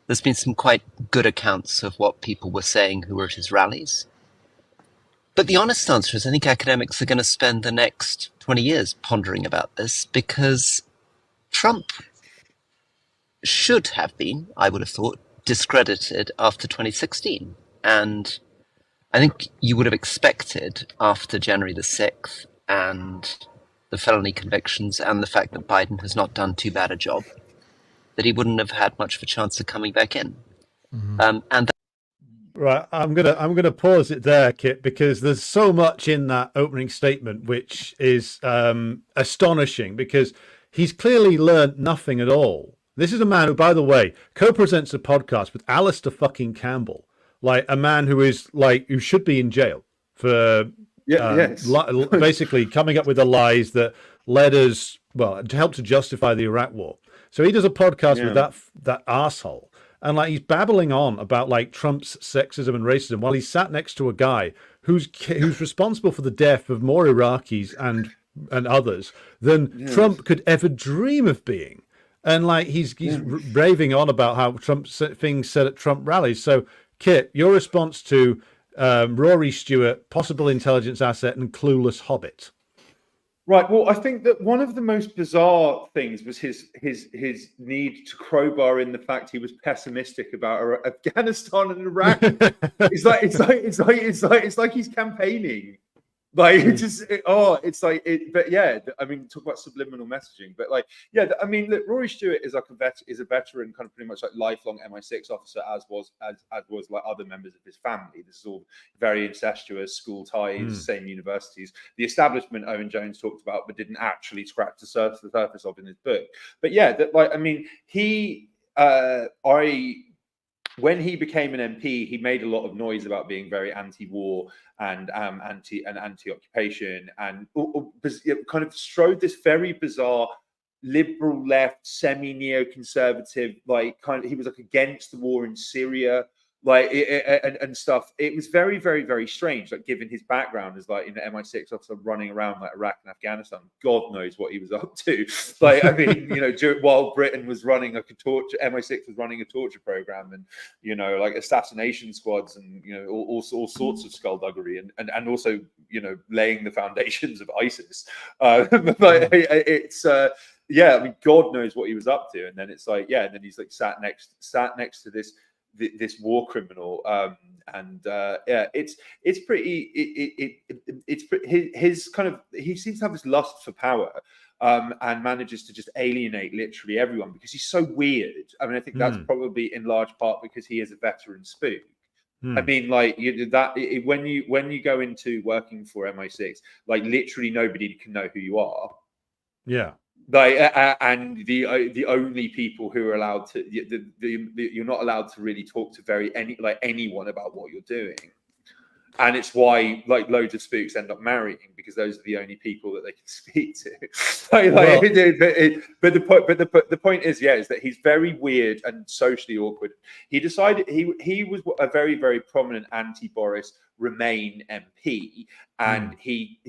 There's been some quite good accounts of what people were saying who were at his rallies. But the honest answer is I think academics are going to spend the next 20 years pondering about this, because Trump should have been, I would have thought, discredited after 2016. And I think you would have expected after January the 6th and the felony convictions and the fact that Biden has not done too bad a job, that he wouldn't have had much of a chance of coming back in. Right, I'm gonna pause it there, Kit, because there's so much in that opening statement which is astonishing, because he's clearly learned nothing at all. This is a man who, by the way, co-presents a podcast with Alistair fucking Campbell, like a man who is like who should be in jail for basically coming up with the lies that led us, well, to help to justify the Iraq war. So he does a podcast with that arsehole, and like he's babbling on about like Trump's sexism and racism while he's sat next to a guy who's responsible for the death of more Iraqis and others than Trump could ever dream of being. And like he's raving on about how Trump things said at Trump rallies. So, Kit, your response to Rory Stewart, possible intelligence asset and clueless hobbit. Right. Well, I think that one of the most bizarre things was his need to crowbar in the fact he was pessimistic about Afghanistan and Iraq. It's like he's campaigning. Like it's like it. But yeah, I mean, talk about subliminal messaging. But like, yeah, I mean, look, Rory Stewart is like a veteran, kind of pretty much like lifelong MI6 officer, as was like other members of his family. This is all very incestuous, school ties, same universities. The establishment Owen Jones talked about, but didn't actually scratch the surface of in his book. But yeah, that like, I mean, when he became an MP, he made a lot of noise about being very anti-war and anti-occupation, and kind of strode this very bizarre liberal left, semi-neoconservative, like kind of, he was like against the war in Syria, like and stuff. It was very, very, very strange. Like, given his background as like in the MI6 officer running around like Iraq and Afghanistan, God knows what he was up to. Like, I mean, you know, while Britain was running like a torture, MI6 was running a torture program, and you know, like assassination squads, and you know, all sorts of skullduggery, and also, you know, laying the foundations of ISIS. But it's yeah, I mean, God knows what he was up to. And then it's like, yeah, and then he's like sat next to this war criminal, yeah, it's pretty. His kind of, he seems to have this lust for power, and manages to just alienate literally everyone because he's so weird. I mean, I think that's probably in large part because he is a veteran spook. I mean, like when you go into working for MI6, like literally nobody can know who you are. Yeah. Like and the only people who are allowed to, you're not allowed to really talk to anyone about what you're doing. And it's why like loads of spooks end up marrying, because those are the only people that they can speak to. But the point is, yeah, is that he's very weird and socially awkward. He decided he was a very, very prominent anti-Boris Remain MP, and he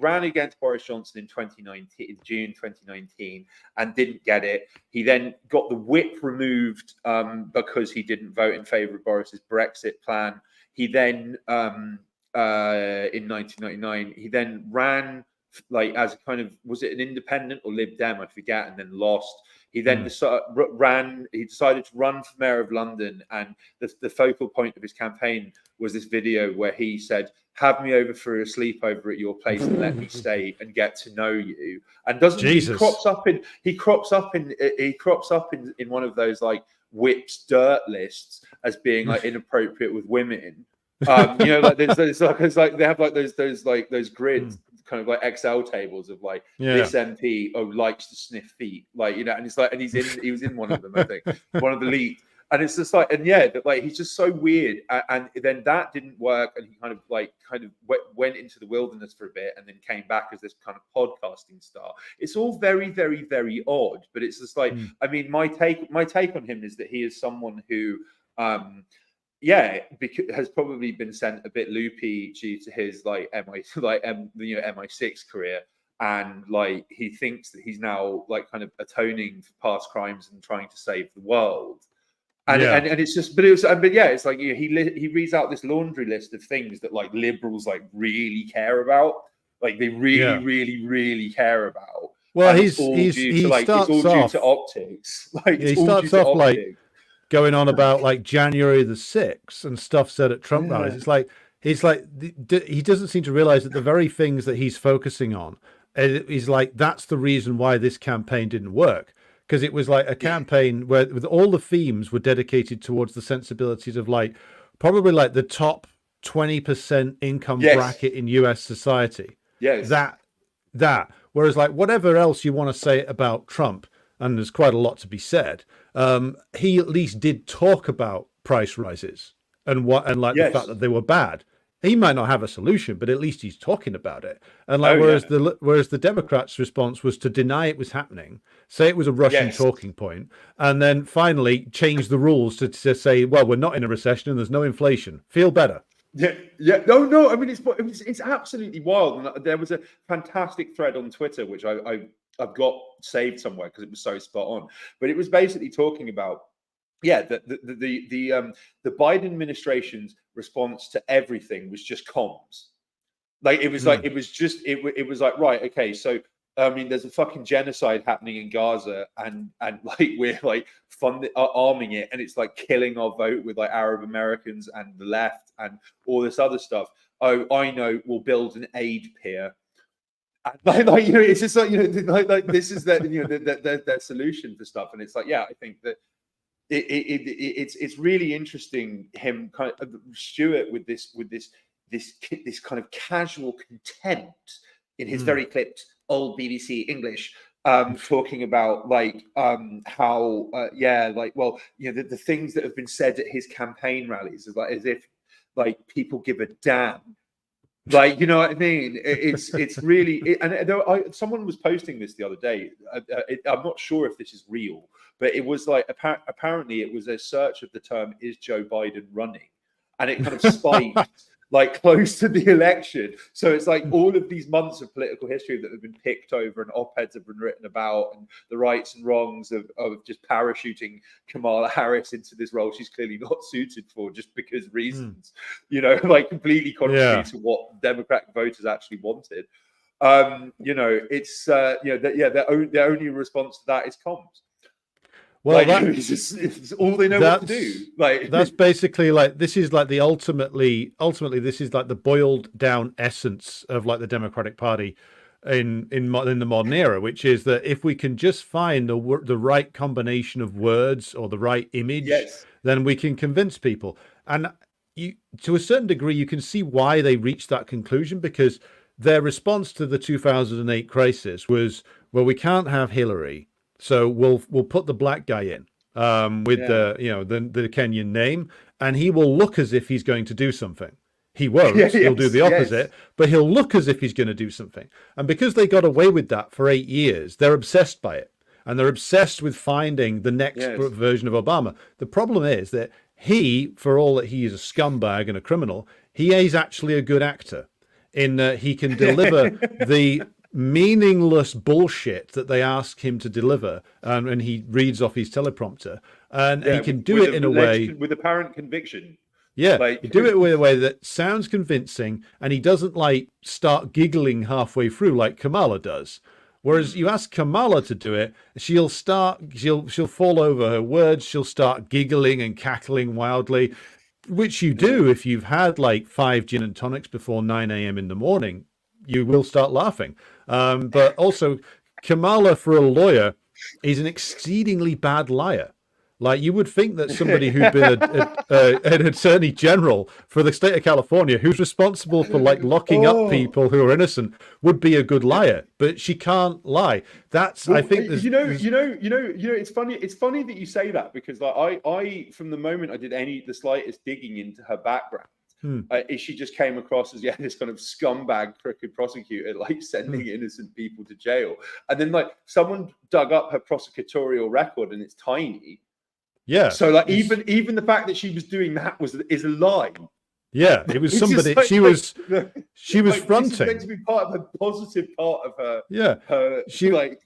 ran against Boris Johnson in June 2019, and didn't get it. He then got the whip removed because he didn't vote in favour of Boris's Brexit plan. He then, in 1999, he then ran like as a kind of, was it an independent or Lib Dem? I forget, and then lost. He then he decided to run for mayor of London, and the focal point of his campaign was this video where he said, "Have me over for a sleepover at your place and let me stay and get to know you." And he crops up in one of those like Whip's dirt lists as being like inappropriate with women. You know, like there's like they have like those grids, kind of like Excel tables of like this MP likes to sniff feet, like, you know, and it's like, and he was in one of them, I think, one of the leads, and it's just like, and yeah, that like he's just so weird, and then that didn't work, and he kind of went into the wilderness for a bit, and then came back as this kind of podcasting star. It's all very, very, very odd, but it's just like, I mean, my take on him is that he is someone who has probably been sent a bit loopy due to his MI6 career, and like he thinks that he's now like kind of atoning for past crimes and trying to save the world. And it's just, it's like, you know, he reads out this laundry list of things that like liberals like really care about, like they really, really, really care about. Well, it's all due to optics. Like he starts off like going on about like January the 6th and stuff said at Trump rallies. It's like he doesn't seem to realize that the very things that he's focusing on is like, that's the reason why this campaign didn't work, because it was like a campaign where with all the themes were dedicated towards the sensibilities of like probably like the top 20% income bracket in US society. That whereas like whatever else you want to say about Trump, and there's quite a lot to be said, he at least did talk about price rises and the fact that they were bad. He might not have a solution, but at least he's talking about it. And like, whereas the Democrats' response was to deny it was happening, say it was a Russian talking point, and then finally change the rules to say, well, we're not in a recession and there's no inflation. Feel better. No. I mean, it's absolutely wild. And there was a fantastic thread on Twitter which I've got saved somewhere because it was so spot on. But it was basically talking about the Biden administration's response to everything was just comms. Like it was like it was like, right, okay, so I mean, there's a fucking genocide happening in Gaza, and like we're like arming it, and it's like killing our vote with like Arab Americans and the left and all this other stuff. Oh, I know, we'll build an aid pier. Like you know, it's just like, you know, like this is their, you know, their solution to stuff, and it's like, yeah, I think that it's really interesting him kind of Stuart with this kind of casual contempt in his very clipped old BBC English, talking about like how like, well, you know, the things that have been said at his campaign rallies is like as if like people give a damn. Like, you know what I mean? It's really, someone was posting this the other day. I'm not sure if this is real, but it was like, apparently it was a search of the term, "Is Joe Biden running?" And it kind of spiked like close to the election. So it's like all of these months of political history that have been picked over and op-eds have been written about, and the rights and wrongs of just parachuting Kamala Harris into this role she's clearly not suited for, just because reasons, you know, like completely contrary to what Democratic voters actually wanted. You know, it's their only response to that is comms. Well, like, it's all they know what to do. Like, that's basically like, this is like the ultimately this is like the boiled down essence of like the Democratic Party in the modern era, which is that if we can just find the right combination of words or the right image, then we can convince people. And to a certain degree, you can see why they reached that conclusion, because their response to the 2008 crisis was, well, we can't have Hillary, so we'll put the black guy in with the Kenyan name, and he will look as if he's going to do something. He won't. He'll do the opposite, but he'll look as if he's going to do something. And because they got away with that for 8 years, they're obsessed by it, and they're obsessed with finding the next version of Obama. The problem is that he, for all that he is a scumbag and a criminal, he is actually a good actor in that he can deliver the meaningless bullshit that they ask him to deliver, and he reads off his teleprompter, and he can do it in a way with apparent conviction. Yeah, like, you do it in a way that sounds convincing, and he doesn't like start giggling halfway through like Kamala does. Whereas you ask Kamala to do it, she'll fall over her words, she'll start giggling and cackling wildly, which you do if you've had like 5 gin and tonics before 9 a.m. in the morning. You will start laughing. But also, Kamala, for a lawyer, is an exceedingly bad liar. Like, you would think that somebody who'd been an attorney general for the state of California, who's responsible for like locking up people who are innocent, would be a good liar. But she can't lie. I think it's funny. It's funny that you say that, because like I from the moment I did the slightest digging into her background, she just came across as this kind of scumbag, crooked prosecutor, like sending innocent people to jail. And then like someone dug up her prosecutorial record, and it's tiny. Yeah. So like even the fact that she was doing that is a lie. Yeah, it was somebody. Like, she was like, fronting. This is meant to be part of the positive part of her. Yeah. She like.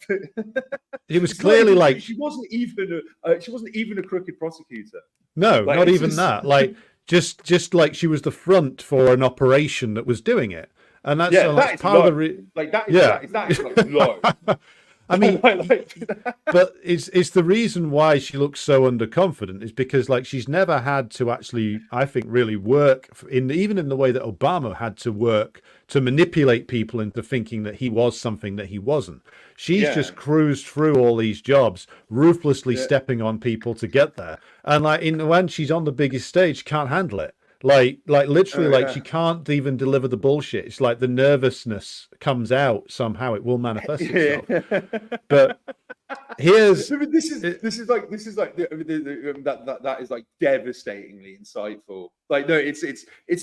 It was clearly like she wasn't even a crooked prosecutor. No, like, not even that. Like just like she was the front for an operation that was doing it, and that's part of the that is like low. I mean, but it's the reason why she looks so underconfident is because like she's never had to actually, I think, really work even in the way that Obama had to work to manipulate people into thinking that he was something that he wasn't. She's just cruised through all these jobs, ruthlessly stepping on people to get there, and like when she's on the biggest stage, can't handle it. Like literally, she can't even deliver the bullshit. It's like the nervousness comes out somehow. It will manifest itself. But here's this is like that is like devastatingly insightful. Like no, it's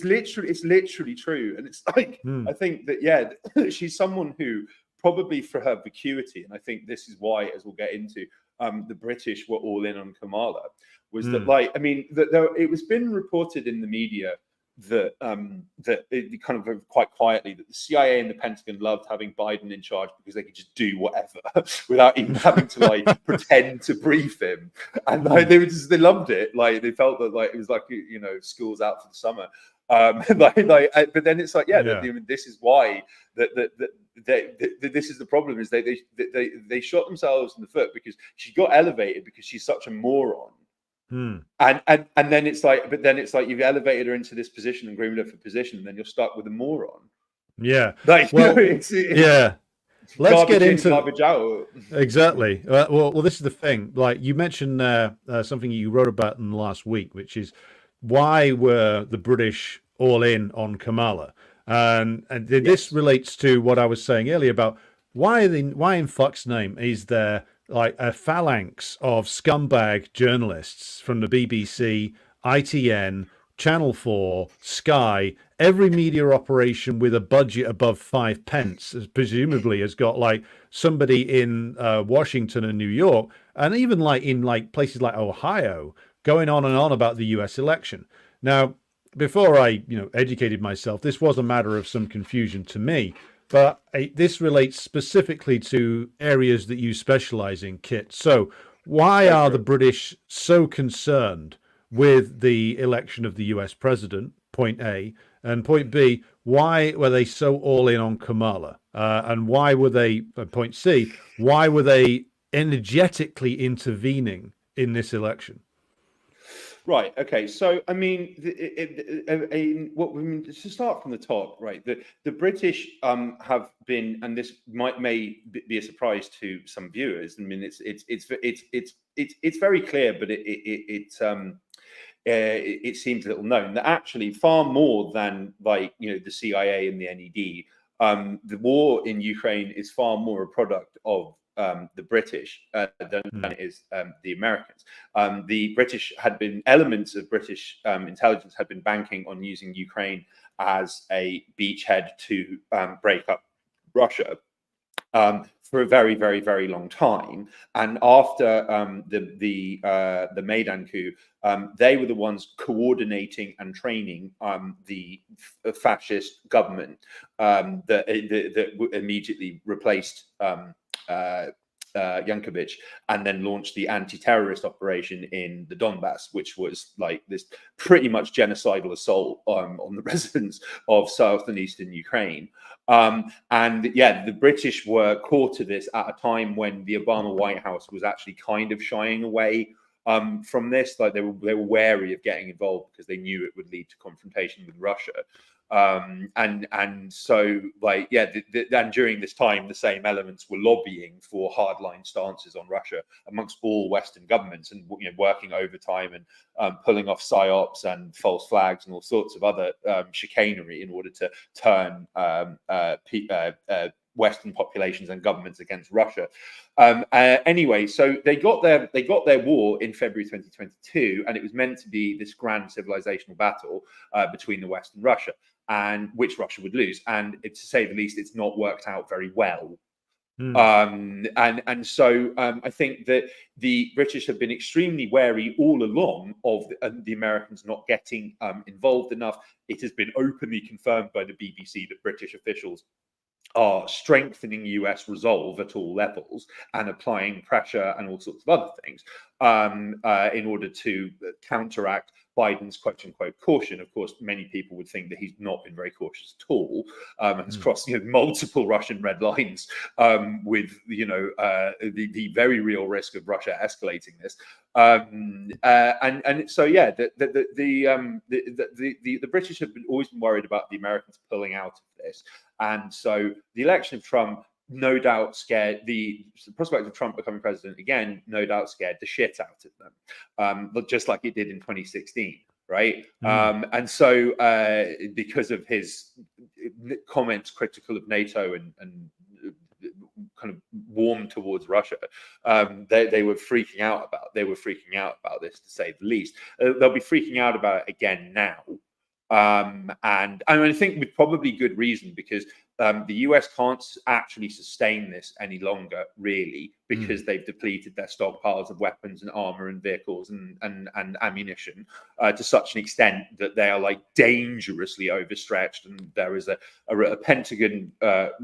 literally true, and it's like I think that she's someone who probably for her vacuity, and I think this is why, as we'll get into, the British were all in on Kamala. Was that like, I mean, that it was been reported in the media that that it kind of quite quietly that the CIA and the Pentagon loved having Biden in charge because they could just do whatever without even having to like pretend to brief him, and like they loved it. Like they felt that like it was like school's out for the summer. But then it's like this is why this is the problem, is they shot themselves in the foot, because she got elevated because she's such a moron. And then it's like you've elevated her into this position and groomed her for position, and then you're stuck with a moron. Yeah. Like, Let's get into garbage out. Exactly. Well, this is the thing. Like you mentioned something you wrote about in the last week, which is why were the British all in on Kamala? And this relates to what I was saying earlier about why in fuck's name is there like a phalanx of scumbag journalists from the BBC, ITN, Channel 4, Sky, every media operation with a budget above 5 pence, presumably, has got like somebody in Washington and New York, and even like in like places like Ohio, going on and on about the U.S. election. Now, before I, educated myself, this was a matter of some confusion to me. But this relates specifically to areas that you specialize in, Kit. So, why are the British so concerned with the election of the US president? Point A. And point B, why were they so all in on Kamala? And why were they, point C, why were they energetically intervening in this election? Right. Okay. So, I mean, to start from the top, right? The British have been, and this may be a surprise to some viewers. I mean, it's very clear, but it seems little known that actually far more than like the CIA and the NED, the war in Ukraine is far more a product of the British than it is the Americans. The British had been, elements of British intelligence had been banking on using Ukraine as a beachhead to break up Russia for a very, very, very long time. And after the Maidan coup, they were the ones coordinating and training the fascist government that immediately replaced Yankovic, and then launched the anti-terrorist operation in the Donbass, which was like this pretty much genocidal assault on the residents of south and eastern Ukraine. And yeah, the British were caught to this at a time when the Obama White House was actually kind of shying away from this. Like they were wary of getting involved because they knew it would lead to confrontation with Russia. And so like and during this time the same elements were lobbying for hardline stances on Russia amongst all Western governments, and working overtime and pulling off psyops and false flags and all sorts of other chicanery in order to turn Western populations and governments against Russia. Anyway, so they got their war in February 2022, and it was meant to be this grand civilizational battle between the West and Russia, and which Russia would lose. And to say the least, it's not worked out very well. And so I think that the British have been extremely wary all along of the Americans not getting involved enough. It has been openly confirmed by the BBC that British officials are strengthening US resolve at all levels and applying pressure and all sorts of other things in order to counteract Biden's quote unquote caution. Of course, many people would think that he's not been very cautious at all, and has crossed multiple Russian red lines with the very real risk of Russia escalating this. And so yeah, the British have always been worried about the Americans pulling out of this, and so the election of Trump no doubt scared the prospect of Trump becoming president again, no doubt scared the shit out of them, but just like it did in 2016, right? And so because of his comments critical of NATO and kind of warm towards Russia, they were freaking out about this, to say the least. They'll be freaking out about it again now. And I think with probably good reason, because the US can't actually sustain this any longer, really, because they've depleted their stockpiles of weapons and armor and vehicles and ammunition to such an extent that they are like dangerously overstretched. And there is a Pentagon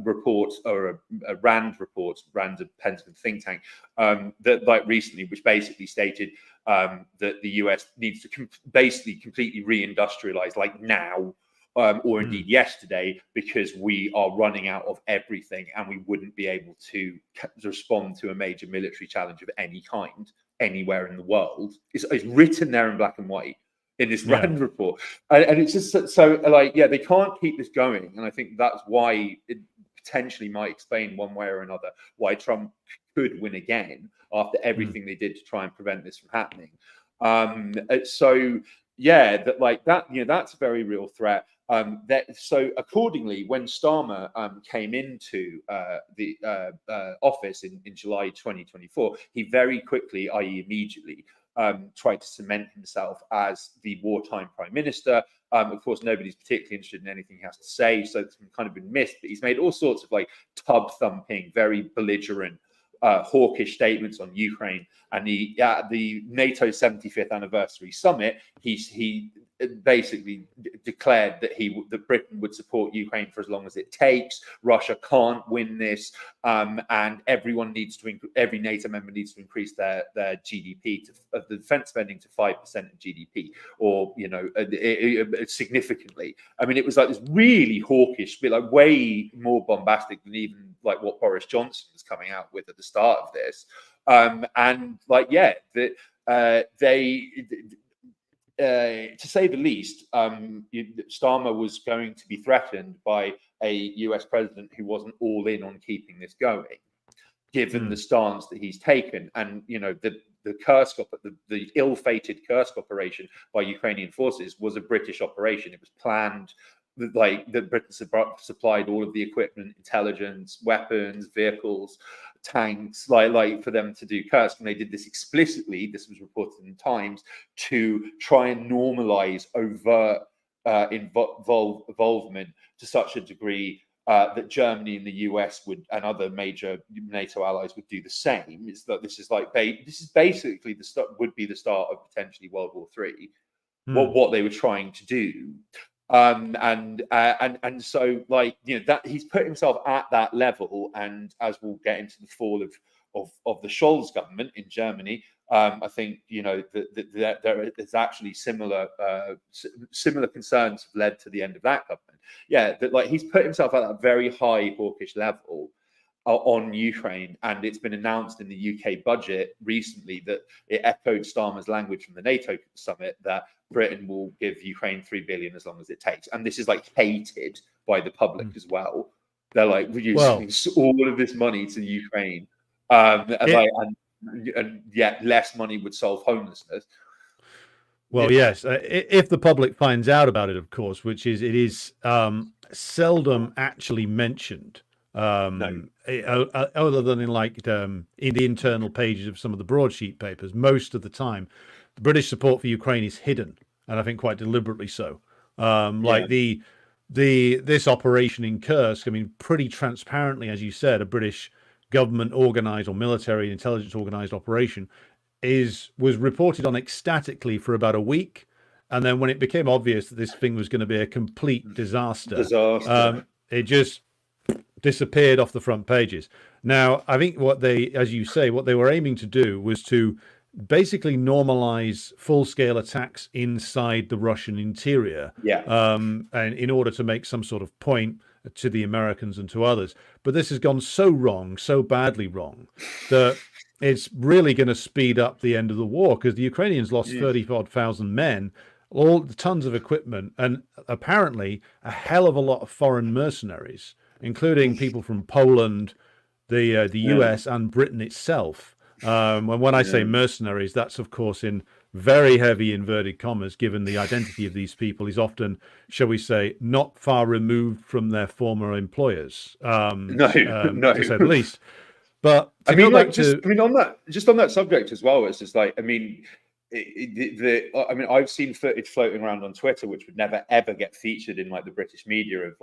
report, or a RAND report, RAND's a Pentagon think tank, that like recently, which basically stated that the US needs to basically completely reindustrialize, like now, or indeed yesterday, because we are running out of everything and we wouldn't be able to respond to a major military challenge of any kind anywhere in the world. It's written there in black and white in this RAND report. And it's just so like, yeah, they can't keep this going. And I think that's why it potentially might explain one way or another why Trump could win again after everything they did to try and prevent this from happening. So yeah, that's a very real threat. So accordingly, when Starmer came into the office in July 2024, he very quickly, i.e. immediately, tried to cement himself as the wartime prime minister. Of course, nobody's particularly interested in anything he has to say, so it's kind of been missed. But he's made all sorts of like tub thumping, very belligerent, hawkish statements on Ukraine. And the NATO 75th anniversary summit, he basically declared that Britain would support Ukraine for as long as it takes. Russia can't win this, and every NATO member needs to increase their GDP of the defense spending to 5% of GDP, or significantly. I mean, it was like this really hawkish, but like way more bombastic than even like what Boris Johnson was coming out with at the start of this. And like, yeah, to say the least, Starmer was going to be threatened by a US president who wasn't all in on keeping this going, given the stance that he's taken. And, the Kursk, the ill-fated Kursk operation by Ukrainian forces was a British operation. It was planned, like that Britain supplied all of the equipment, intelligence, weapons, vehicles, tanks, like for them to do Kursk, and they did this explicitly. This was reported in the Times to try and normalize overt involvement to such a degree that Germany and the US and other major NATO allies would do the same. Is that this is basically would be the start of potentially World War III. What they were trying to do. And so like that he's put himself at that level, and as we'll get into the fall of the Scholz government in Germany, I think that there is actually similar concerns have led to the end of that government. Yeah, that like he's put himself at that very high hawkish level on Ukraine, and it's been announced in the UK budget recently that it echoed Starmer's language from the NATO summit that Britain will give Ukraine $3 billion as long as it takes, and this is like hated by the public as well. They're like, we're using all of this money to Ukraine, and yet less money would solve homelessness. Well, yes, if the public finds out about it, of course, which is it is seldom actually mentioned. No. Other than in the internal pages of some of the broadsheet papers, most of the time, the British support for Ukraine is hidden, and I think quite deliberately so. Like this operation in Kursk, I mean, pretty transparently, as you said, a British government organized or military intelligence organized operation was reported on ecstatically for about a week, and then when it became obvious that this thing was going to be a complete disaster. It just disappeared off the front pages. Now, I think what they were aiming to do was to basically normalize full-scale attacks inside the Russian interior, and in order to make some sort of point to the Americans and to others. But this has gone so wrong, so badly wrong, that it's really going to speed up the end of the war, because the Ukrainians lost 30,000 men, all tons of equipment, and apparently a hell of a lot of foreign mercenaries, including people from Poland, the US, and Britain itself. And when I say mercenaries, that's of course in very heavy inverted commas, given the identity of these people is often, shall we say, not far removed from their former employers, to say the least. But on that subject as well, it's just like, I mean, I've seen footage floating around on Twitter which would never ever get featured in like the British media of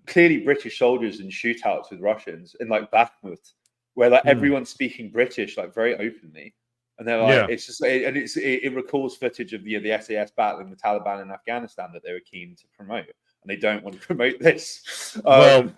clearly British soldiers in shootouts with Russians in like Bakhmut, where like everyone's speaking British like very openly, and they're like, it's just it recalls footage of the SAS battling the Taliban in Afghanistan that they were keen to promote, and they don't want to promote this. Well,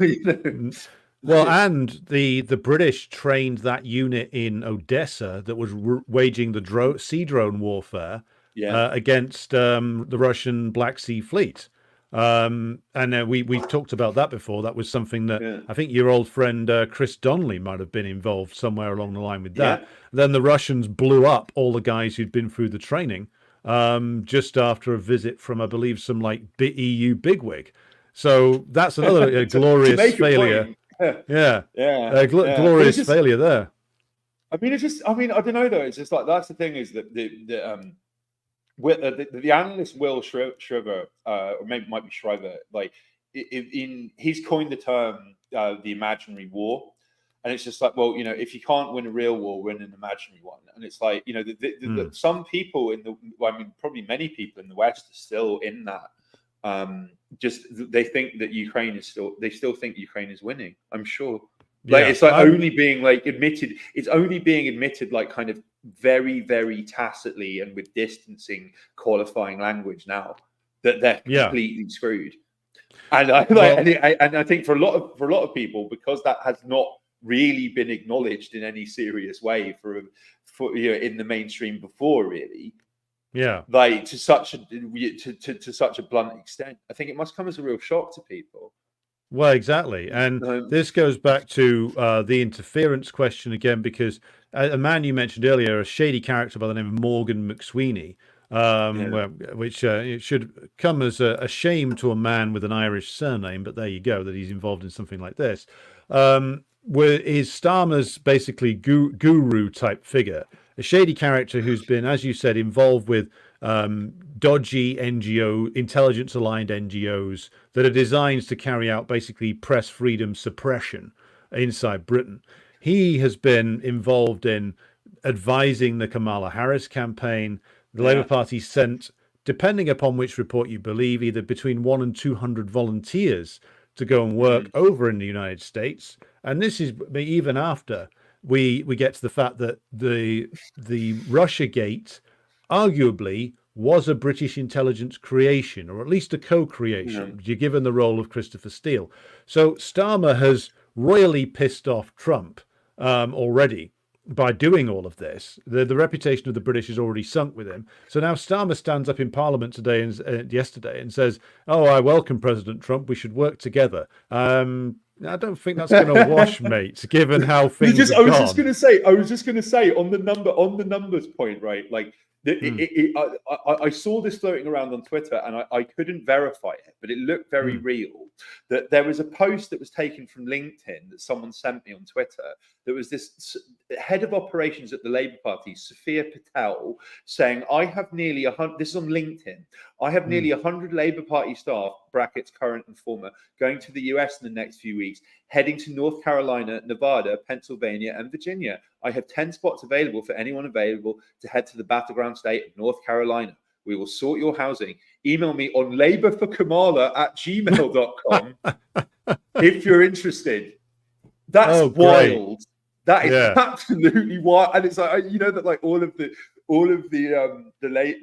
and the British trained that unit in Odessa that was waging the sea drone warfare against the Russian Black Sea Fleet. And we've talked about that before. That was something that I think your old friend Chris Donnelly might have been involved somewhere along the line with that. Then the Russians blew up all the guys who'd been through the training just after a visit from, I believe, some like EU bigwig. So that's another glorious failure. Glorious failure there. I mean, I don't know though. It's just like, that's the thing, is that the analyst Will Shriver, or maybe might be Shriver, like he's coined the term the imaginary war, And it's just like, well, if you can't win a real war, win an imaginary one. And it's like, some people probably many people in the West are still in that. They think that they still think Ukraine is winning. I'm sure. It's like only being admitted. It's only being admitted kind of very, very tacitly and with distancing qualifying language now that they're completely screwed. And I think for a lot of people, because that has not really been acknowledged in any serious way for in the mainstream before, really. Yeah. To such a blunt extent, I think it must come as a real shock to people. Well, exactly. And this goes back to the interference question again, because a man you mentioned earlier, a shady character by the name of Morgan McSweeney, which it should come as a shame to a man with an Irish surname, but there you go, that he's involved in something like this. Where is Starmer's basically guru type figure, a shady character who's been, as you said, involved with dodgy NGO, intelligence-aligned NGOs that are designed to carry out basically press freedom suppression inside Britain. He has been involved in advising the Kamala Harris campaign. The Labour Party sent, depending upon which report you believe, either between 100 and 200 volunteers to go and work over in the United States. And this is even after we get to the fact that the Russiagate arguably was a British intelligence creation, or at least a co-creation, given the role of Christopher Steele. So Starmer has royally pissed off Trump already by doing all of this. The reputation of the British is already sunk with him. So now Starmer stands up in Parliament today and yesterday and says, "Oh, I welcome President Trump. We should work together." I don't think that's going to wash, mate. Given how things have gone. I was just going to say on the numbers point, right? I saw this floating around on Twitter, and I couldn't verify it, but it looked very real. That there was a post that was taken from LinkedIn that someone sent me on Twitter. There was this head of operations at the Labour Party, Sophia Patel, saying, "I have nearly 100." This is on LinkedIn. "I have nearly 100 Labour Party staff (brackets current and former) going to the US in the next few weeks, heading to North Carolina, Nevada, Pennsylvania, and Virginia. I have 10 spots available for anyone available to head to the battleground state of North Carolina. We will sort your housing. Email me on labourforkamala@gmail.com if you're interested." That's wild. That is absolutely wild. And it's like, that all of the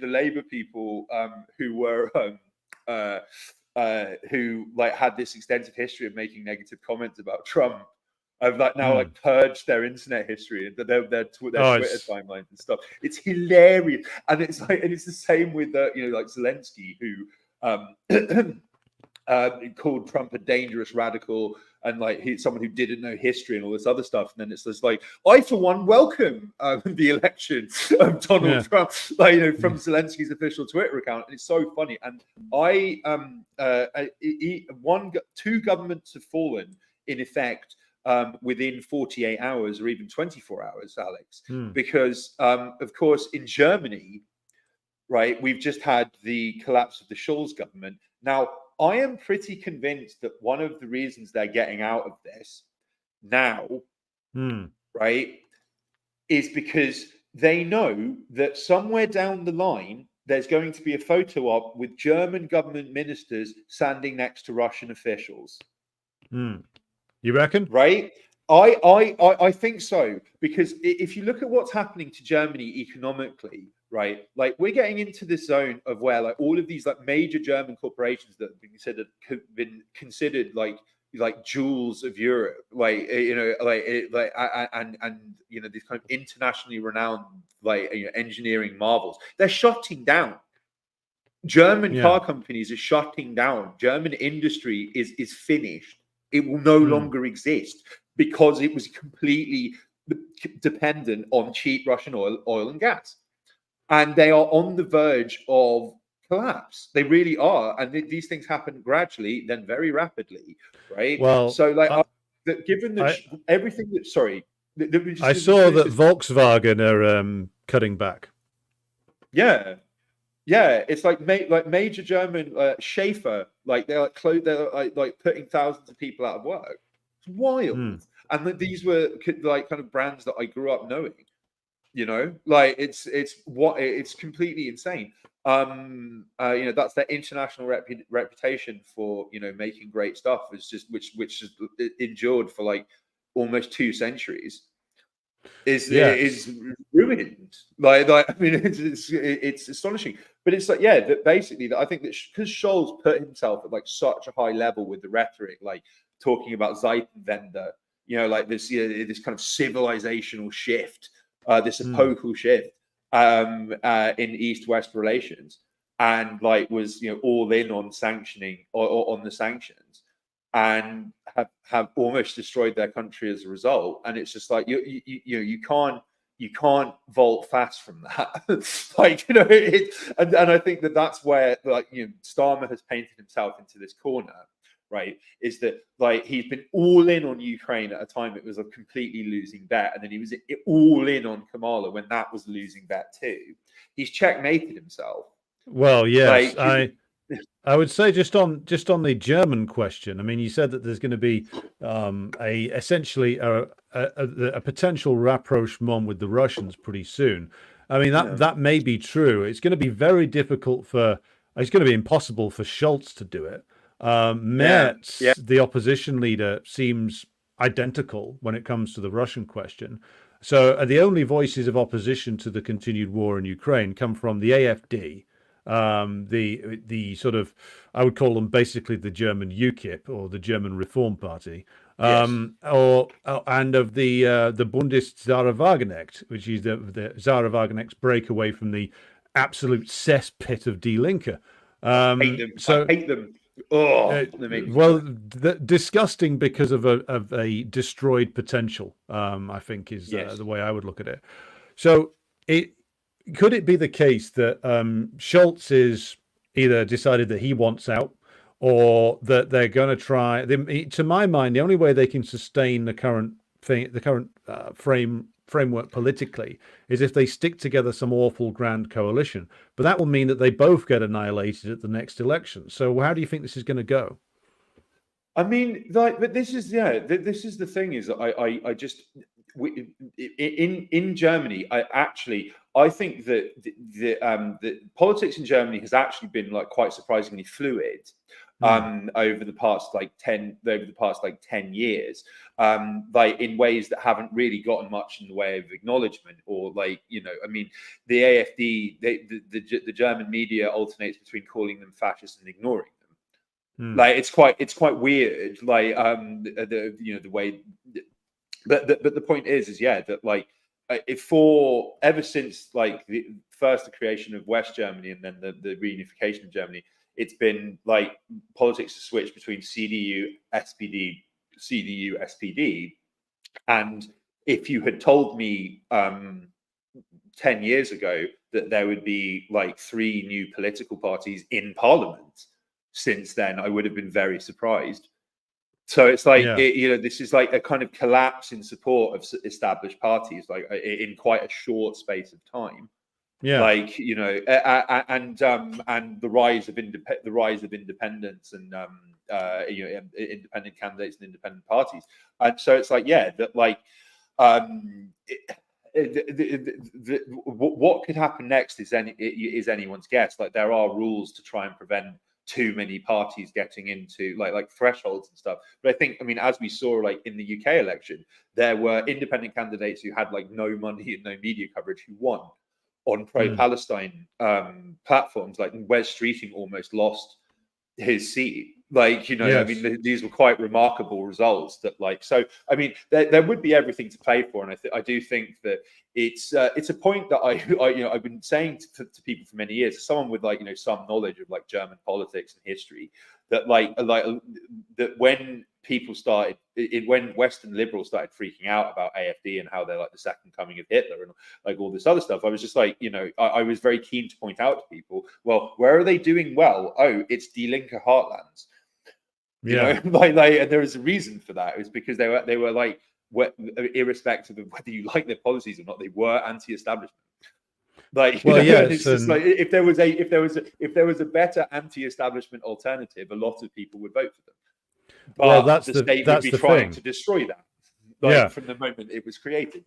Labour people who were who had this extensive history of making negative comments about Trump have now purged their internet history and their Twitter timelines and stuff. It's hilarious, and it's the same with Zelensky, who called Trump a dangerous radical and he's someone who didn't know history and all this other stuff. And then it's just like, I for one welcome the election of Donald Trump, from Zelensky's official Twitter account. And it's so funny. And two governments have fallen in effect within 48 hours or even 24 hours, Alex, because of course in Germany, right, we've just had the collapse of the Scholz government. Now, I am pretty convinced that one of the reasons they're getting out of this now, right, is because they know that somewhere down the line, there's going to be a photo op with German government ministers standing next to Russian officials. You reckon? Right? I think so, because if you look at what's happening to Germany economically, right, we're getting into this zone of where all of these major German corporations that have been considered like jewels of Europe, and these kind of internationally renowned engineering marvels, they're shutting down. German car companies are shutting down. German industry is finished. It will no longer exist because it was completely dependent on cheap Russian oil and gas. And they are on the verge of collapse. They really are. And these things happen gradually, then very rapidly, right? Well, so given that everything that, I saw that Volkswagen are cutting back. Yeah, it's like major German Schaefer, they're putting thousands of people out of work. It's wild. and these were like kind of brands that I grew up knowing. You know, like it's completely insane. You know, that's their international reputation for, you know, making great stuff is just which has endured for like almost 2 centuries is ruined. Like I mean, it's astonishing. But it's like, yeah, that basically that I think that because Scholz put himself at like such a high level with the rhetoric, like talking about Zeitenwende, you know, like this, you know, this kind of civilizational shift, this epochal shift in East-West relations, and like was, you know, all in on sanctioning or on the sanctions, and have almost destroyed their country as a result. And it's just like you can't vault fast from that. Like, you know, and I think that that's where, like, you know, Starmer has painted himself into this corner, right? Is that like he's been all in on Ukraine at a time it was a completely losing bet, and then he was all in on Kamala when that was a losing bet too. He's checkmated himself. Well, yes, like, I would say just on the German question. I mean, you said that there's going to be essentially a potential rapprochement with the Russians pretty soon. I mean, that may be true. It's going to be very difficult it's going to be impossible for Scholz to do it. Merz, the opposition leader, seems identical when it comes to the Russian question. So the only voices of opposition to the continued war in Ukraine come from the AfD, the sort of, I would call them basically the German UKIP or the German Reform Party, and of the Bundeszahlwagenknecht, which is the Zahlwagenknecht's break away from the absolute cesspit of Die Linke. I hate them. Oh, well, disgusting because of a destroyed potential. I think is the way I would look at it. So could it be the case that Scholz is either decided that he wants out, or that they're going to try? To my mind, the only way they can sustain the current framework politically is if they stick together some awful grand coalition. But that will mean that they both get annihilated at the next election. So how do you think this is going to go? I mean, like, but this is the thing is I just in Germany, I think that the politics in Germany has actually been like quite surprisingly fluid over the past 10 years, like in ways that haven't really gotten much in the way of acknowledgement, or like, you know, I mean, the AfD, the German media alternates between calling them fascist and ignoring them. Like it's quite weird, like the way. But the point is that like ever since like the creation of West Germany and then the reunification of Germany, it's been like politics has switched between CDU, SPD, and if you had told me 10 years ago that there would be like 3 new political parties in parliament since then, I would have been very surprised. So it's like, this is like a kind of collapse in support of established parties, like in quite a short space of time. Yeah, like, you know, and the rise of independence and independent candidates and independent parties. And so it's like, that like what could happen next is anyone's guess. Like there are rules to try and prevent too many parties getting into like thresholds and stuff. But I think, I mean, as we saw like in the UK election, there were independent candidates who had like no money and no media coverage who won on pro-Palestine platforms. Like Wes Streeting almost lost his seat. Like, you know, I mean, these were quite remarkable results that like, so, I mean, there would be everything to play for. And I do think that it's a point that I've been saying to people for many years, someone with like, you know, some knowledge of like German politics and history, that like that when people started, when Western liberals started freaking out about AfD and how they're like the second coming of Hitler and like all this other stuff, I was just like, you know, I was very keen to point out to people, well, where are they doing well? Oh, it's Die Linke heartlands. You know, like and there is a reason for that. It was because they were like, irrespective of whether you like their policies or not, they were anti-establishment. Like, well, it's just like if there was a better anti-establishment alternative, a lot of people would vote for them. But the state would be trying to destroy that. Yeah. from the moment it was created.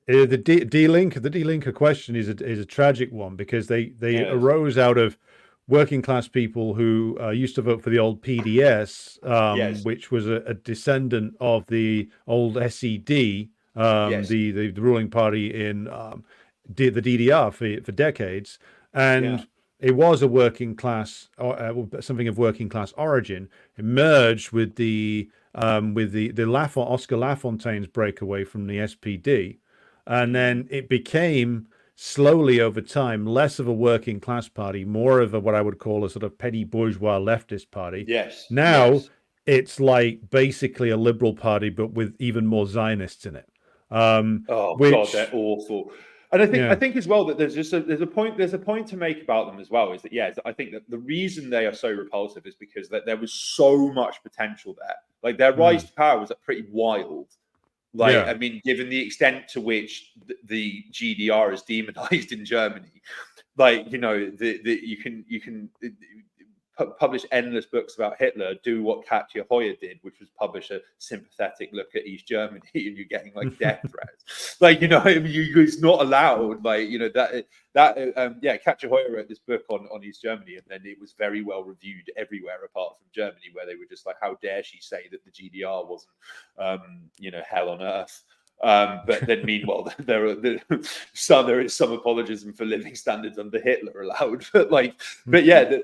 The delinker question is a tragic one, because they Yes. arose out of working class people who used to vote for the old PDS, Yes. which was a descendant of the old SED, Yes. the ruling party in the DDR for decades, and Yeah. it was a working class, something of working class origin. It merged with the Oscar Lafontaine's breakaway from the SPD, and then it became slowly over time less of a working class party, more of a what I would call a sort of petty bourgeois leftist party. Yes. Now Yes. it's like basically a liberal party, but with even more Zionists in it. Oh which, God, they're awful. And I Yeah. think as well that there's a point to make about them as well, is that I think that the reason they are so repulsive is because that there was so much potential there. Like their rise to power was pretty wild. Like, Yeah. I mean, given the extent to which the GDR is demonized in Germany, like, you know, you can publish endless books about Hitler, do what Katja Hoyer did, which was publish a sympathetic look at East Germany, and you're getting like death threats. Like, you know, I mean, it's not allowed. Like, you know, Katja Hoyer wrote this book on East Germany, and then it was very well reviewed everywhere apart from Germany, where they were just like, how dare she say that the GDR wasn't, you know, hell on earth. But then, meanwhile, there is some apologism for living standards under Hitler allowed. But yeah, I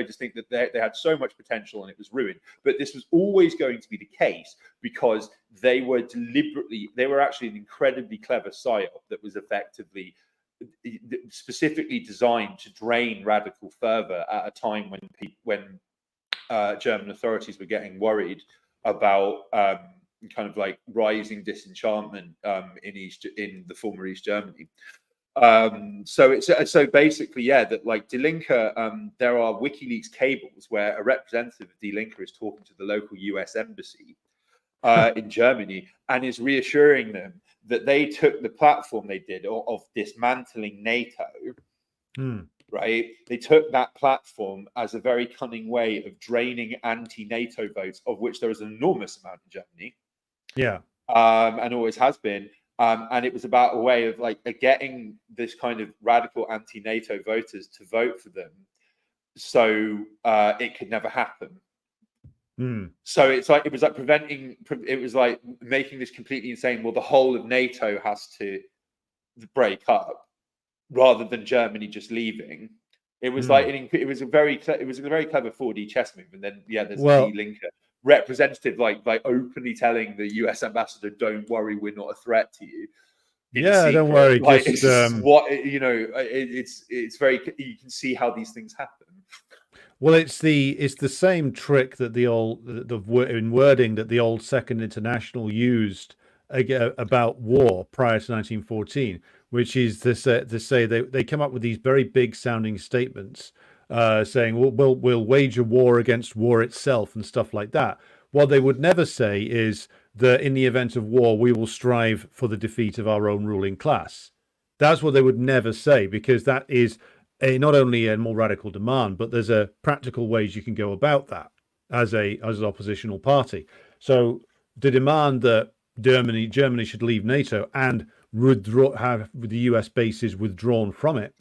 just think that they had so much potential and it was ruined. But this was always going to be the case because they were actually an incredibly clever psyop that was effectively specifically designed to drain radical fervor at a time when German authorities were getting worried about kind of like rising disenchantment in the former East Germany. So basically, that like Die Linke, there are WikiLeaks cables where a representative of Die Linke is talking to the local US embassy in Germany and is reassuring them that they took the platform they did of dismantling NATO. Right, they took that platform as a very cunning way of draining anti-NATO votes, of which there is an enormous amount in Germany. Yeah. And always has been. And it was about a way of like getting this kind of radical anti-NATO voters to vote for them, so it could never happen. So it was like making this completely insane. Well, the whole of NATO has to break up, rather than Germany just leaving. It was it was a very clever 4D chess move. And then there's Die Linke representative like openly telling the US ambassador, "Don't worry, we're not a threat to you." Don't worry. Like, just, it's very, you can see how these things happen. Well, it's the same trick that in wording that the old Second International used about war prior to 1914, which is to say they come up with these very big sounding statements saying, we'll wage a war against war itself and stuff like that. What they would never say is that in the event of war, we will strive for the defeat of our own ruling class. That's what they would never say, because that is not only a more radical demand, but there's a practical ways you can go about that as an oppositional party. So the demand that Germany should leave NATO and have the US bases withdrawn from it,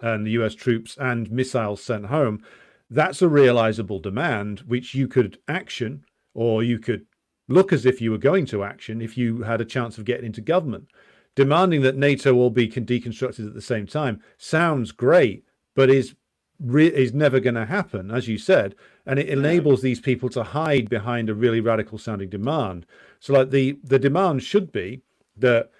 and the US troops and missiles sent home, that's a realizable demand which you could action, or you could look as if you were going to action if you had a chance of getting into government. Demanding that NATO all be deconstructed at the same time sounds great, but is never going to happen, as you said, and it enables these people to hide behind a really radical sounding demand. So like the demand should be that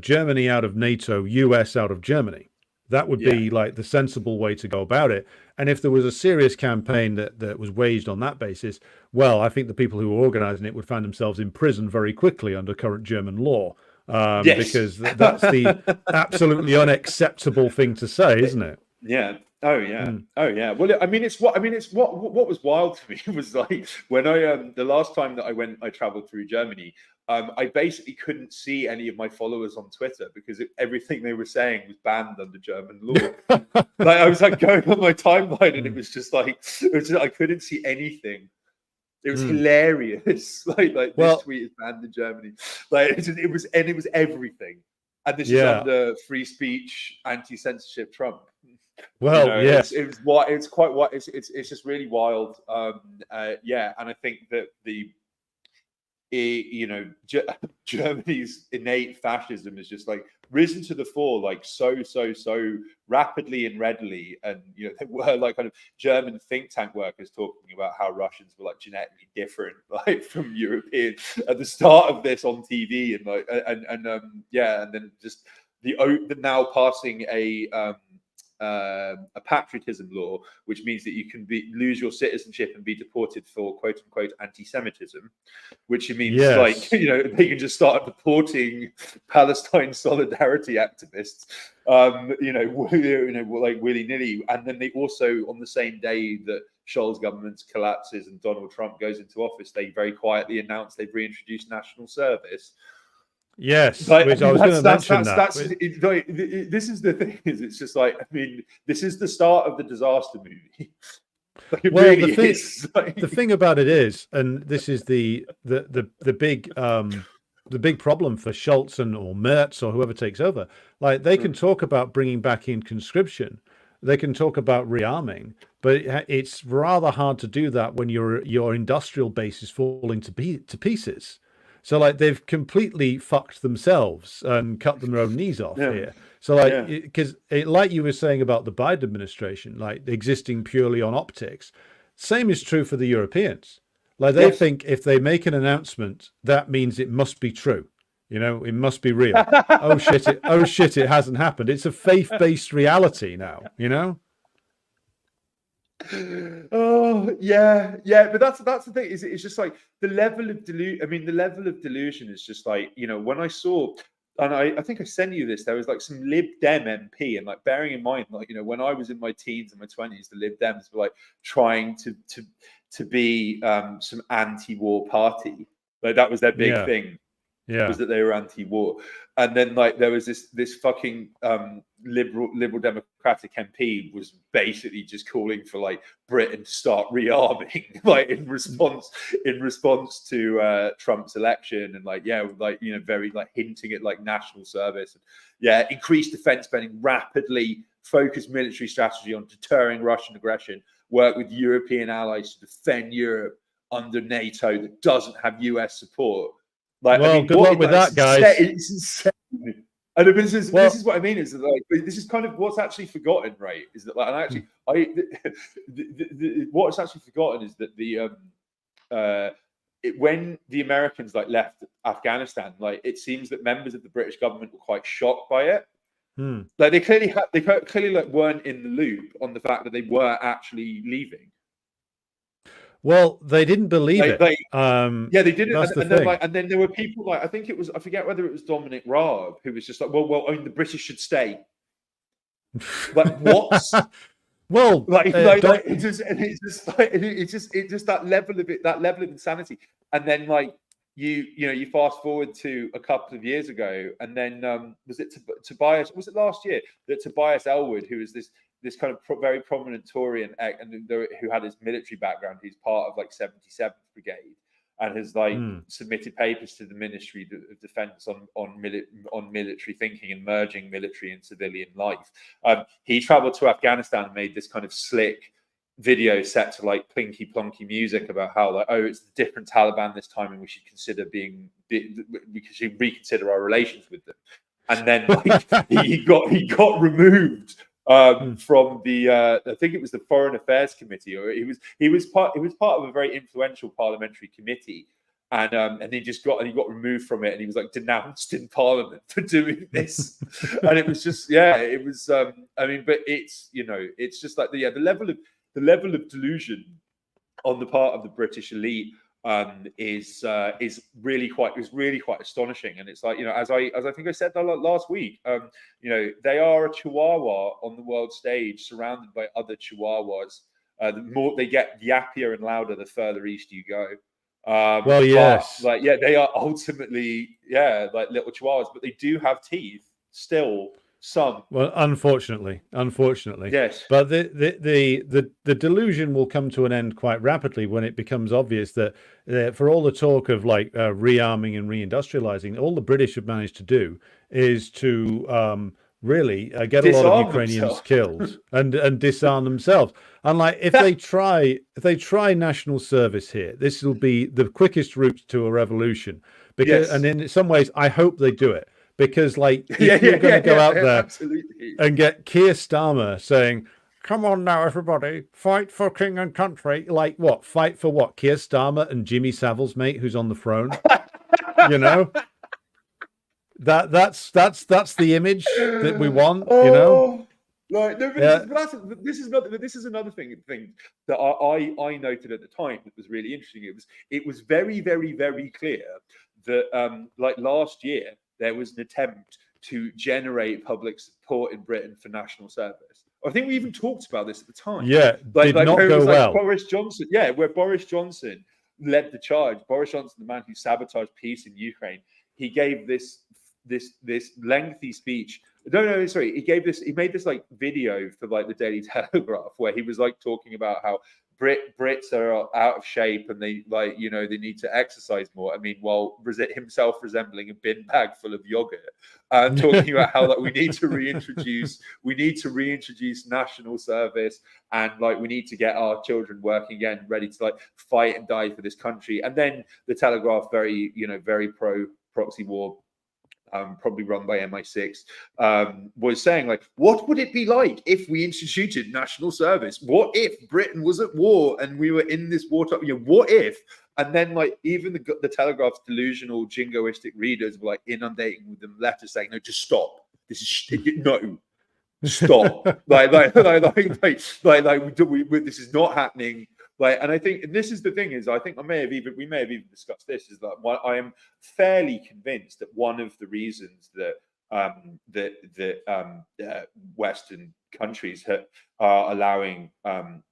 Germany out of NATO, US out of Germany. That would be like the sensible way to go about it. And if there was a serious campaign that was waged on that basis, well, I think the people who were organizing it would find themselves in prison very quickly under current German law. Because that's the absolutely unacceptable thing to say, isn't it? Yeah. Oh yeah. Oh yeah. Well, I mean, what was wild to me was like when the last time that I traveled through Germany, I basically couldn't see any of my followers on Twitter because everything they were saying was banned under German law. Like I was like going on my timeline and it was just like I couldn't see anything It was hilarious. Like Well, this tweet is banned in Germany. Like it was everything. And this is yeah. under free speech, anti-censorship Trump. Well, You know, yes. it's quite what it's just really wild. Yeah, and I think that Germany's innate fascism is just like risen to the fore, like so rapidly and readily. And there were like kind of German think tank workers talking about how Russians were like genetically different, like from European at the start of this on TV, and like and then just the now passing a patriotism law, which means that you can lose your citizenship and be deported for quote unquote anti-Semitism, which means like they can just start deporting Palestine solidarity activists, like willy-nilly. And then they also, on the same day that Scholz government collapses and Donald Trump goes into office, they very quietly announce they've reintroduced national service. Yes, like, which I was going to mention that. This is the thing, is it's just like, I mean, this is the start of the disaster movie. Like it really is. The thing about it is, and this is the big problem for Scholz or Merz or whoever takes over. Like they can talk about bringing back in conscription, they can talk about rearming, but it's rather hard to do that when your industrial base is falling to pieces. So like they've completely fucked themselves and cut their own knees off here. So like, because like you were saying about the Biden administration, like existing purely on optics, same is true for the Europeans. Like they think if they make an announcement, that means it must be true. It must be real. Oh shit! It hasn't happened. It's a faith-based reality now. Oh yeah, but that's the thing. It's just like the level of delusion. I mean, the level of delusion is just like, when I saw, and I think I sent you this. There was like some Lib Dem MP, and like bearing in mind, like when I was in my teens and my 20s, the Lib Dems were like trying to be some anti-war party. Like that was their big thing. Was that they were anti-war. And then like there was this fucking liberal democratic MP was basically just calling for like Britain to start rearming, like in response to Trump's election, and very like hinting at like national service, increased defense spending, rapidly focused military strategy on deterring Russian aggression, work with European allies to defend Europe under NATO that doesn't have US support. Like, well, good luck with that, guys. It's insane. And this is what I mean, is that like this is kind of what's actually forgotten, right? Is that like, and actually, what's actually forgotten is that when the Americans like left Afghanistan, like it seems that members of the British government were quite shocked by it. Like they clearly like weren't in the loop on the fact that they were actually leaving. Well, they didn't believe it. They didn't. That's the thing. And then there were people like, I think it was, I forget whether it was Dominic Raab, who was just like, well, I mean, the British should stay. Like what? Well, it's just that level of insanity. And then like you fast forward to a couple of years ago, and then was it Tobias? Was it last year that Tobias Ellwood, who is this kind of very prominent Tory and who had his military background, he's part of like 77th Brigade, and has like submitted papers to the Ministry of Defence on military thinking and merging military and civilian life. He travelled to Afghanistan and made this kind of slick video set to like plinky plonky music about how like, oh, it's a different Taliban this time, and we should reconsider our relations with them. And then like, he got removed from the I think it was the Foreign Affairs Committee, or he was part of a very influential parliamentary committee, and he got removed from it, and he was like denounced in Parliament for doing this. And it was just it was I mean, but it's it's just like the level of delusion on the part of the British elite is really quite astonishing. And it's like, as I think I said last week, they are a chihuahua on the world stage, surrounded by other chihuahuas. The more they get yappier and louder, the further east you go. Well, yes, they are ultimately like little chihuahuas, but they do have teeth still. Some. Well, unfortunately. Yes. But the delusion will come to an end quite rapidly when it becomes obvious that for all the talk of like rearming and reindustrializing, all the British have managed to do is to really get a lot of Disarm Ukrainians themselves. killed and disarm themselves. And like if they try national service here, this will be the quickest route to a revolution. Because Yes. and in some ways, I hope they do it. Because like if you're going to go out there absolutely. and get Keir Starmer saying, "Come on now, everybody, fight for king and country," like what? Fight for what? Keir Starmer and Jimmy Savile's mate, who's on the throne. You know, that's the image that we want. You know, Like, no, but this is another thing that I noted at the time that was really interesting. It was very, very, very clear that like last year there was an attempt to generate public support in Britain for national service. I think we even talked about this at the time. yeah, Like, did not where it go was well. Boris Johnson, where Boris Johnson led the charge. Boris Johnson, the man who sabotaged peace in Ukraine, he gave this lengthy speech. No, sorry. He made this like video for like the Daily Telegraph where he was like talking about how Brits are out of shape and they like, you know, they need to exercise more. I mean, while himself resembling a bin bag full of yogurt, talking about how like we need to reintroduce national service and like we need to get our children working again, ready to like fight and die for this country. And then the Telegraph, very pro proxy war, probably run by MI6, was saying like, what would it be like if we instituted national service? What if Britain was at war and we were in this war? What if? And then like even the Telegraph's delusional jingoistic readers were like inundating with them letters saying, no, just stop. This is no. Stop! This is not happening. Like, and I think, and this is the thing is, I think we may have even discussed this. Is that I am fairly convinced that one of the reasons that Western countries are allowing, are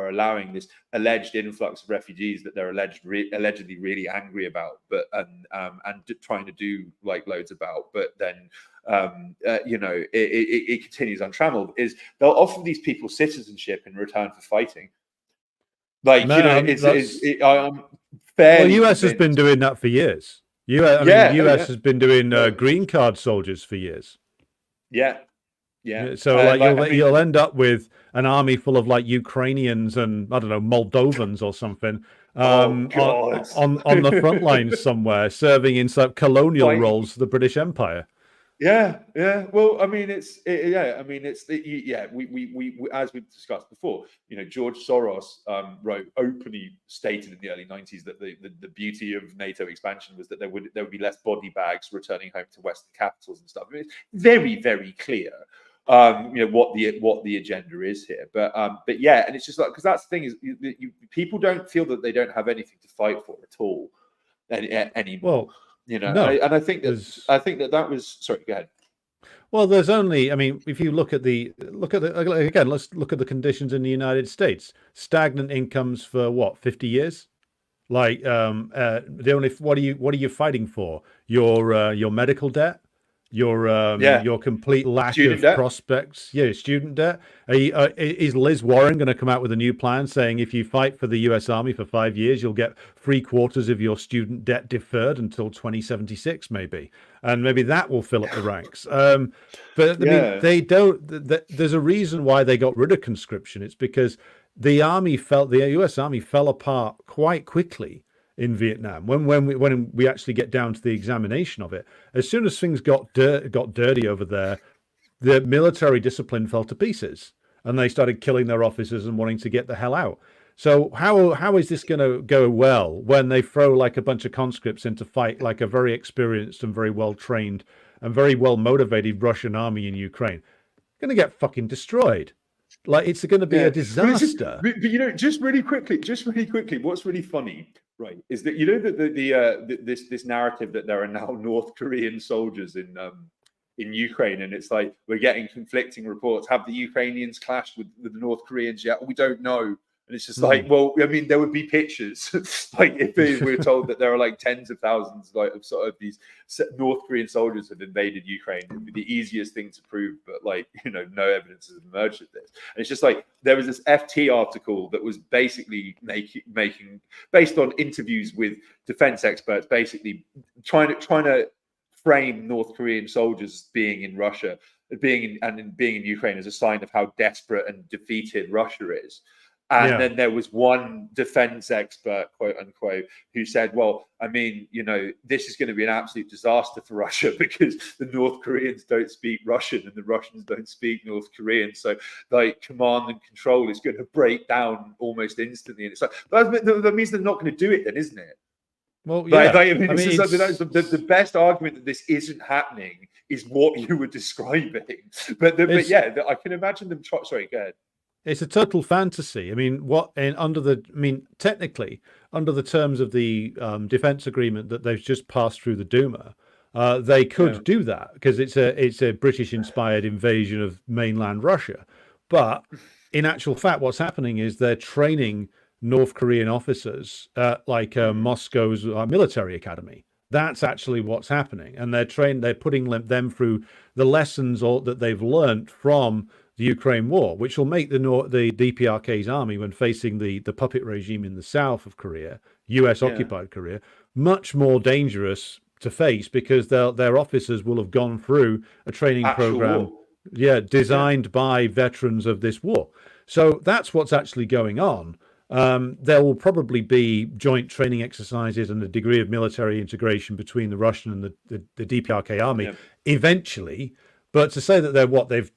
allowing this alleged influx of refugees that they're allegedly really angry about, but and trying to do like loads about, but then it continues untrammeled. Is they'll offer these people citizenship in return for fighting. Like, Man, I'm fairly. Well, US has been doing that for years. US has been doing green card soldiers for years. Yeah. So like you'll end up with an army full of like Ukrainians and I don't know Moldovans or something on the front lines somewhere, serving in some colonial roles for the British Empire. Yeah. Well, I mean, we as we've discussed before, George Soros openly stated in the early 90s that the beauty of NATO expansion was that there would be less body bags returning home to Western capitals and stuff. I mean, it's very, very clear, what the agenda is here. But yeah, and it's just like, because that's the thing is, people don't feel that they don't have anything to fight for at all anymore. Well, no. And I think that was, sorry, go ahead. Well, there's only, I mean, if you look at again, let's look at the conditions in the United States. Stagnant incomes for what, 50 years? Like, what are you fighting for? Your medical debt? Your complete lack of prospects. Yeah, student debt. Is Liz Warren going to come out with a new plan saying if you fight for the U.S. Army for 5 years, you'll get 3/4 of your student debt deferred until 2076, maybe, and maybe that will fill up the ranks. But I mean, they don't. There's a reason why they got rid of conscription. It's because the U.S. Army fell apart quite quickly in Vietnam. When we actually get down to the examination of it, as soon as things got dirty over there, the military discipline fell to pieces, and they started killing their officers and wanting to get the hell out. So how is this going to go well when they throw like a bunch of conscripts in to fight like a very experienced and very well trained and very well motivated Russian army in Ukraine? Going to get fucking destroyed. Like, it's going to be a disaster. But just really quickly, what's really funny, right, is that that this narrative that there are now North Korean soldiers in Ukraine, and it's like we're getting conflicting reports. Have the Ukrainians clashed with the North Koreans yet? We don't know. And it's just like, well, I mean, there would be pictures, like if we were told that there are like tens of thousands, like of sort of these North Korean soldiers have invaded Ukraine. It would be the easiest thing to prove, but like, you know, no evidence has emerged of this. And it's just like there was this FT article that was basically making based on interviews with defense experts, basically trying to frame North Korean soldiers being in Russia, being in Ukraine as a sign of how desperate and defeated Russia is. And then there was one defense expert, quote unquote, who said, well, I mean, you know, this is going to be an absolute disaster for Russia because the North Koreans don't speak Russian and the Russians don't speak North Korean. So like command and control is going to break down almost instantly. And it's like, that means they're not going to do it then, isn't it? Well, yeah. I mean, the best argument that this isn't happening is what you were describing. But yeah, I can imagine them. Sorry, go ahead. It's a total fantasy. I mean, technically, under the terms of the defense agreement that they've just passed through the Duma, they could do that because it's a British-inspired invasion of mainland Russia. But in actual fact, what's happening is they're training North Korean officers at Moscow's military academy. That's actually what's happening, and they're putting them through the lessons that they've learned from the Ukraine war, which will make the DPRK's army, when facing the puppet regime in the south of Korea, US occupied Korea, much more dangerous to face because their officers will have gone through a training program designed by veterans of this war. So that's what's actually going on. There will probably be joint training exercises and a degree of military integration between the Russian and the DPRK army eventually. But to say that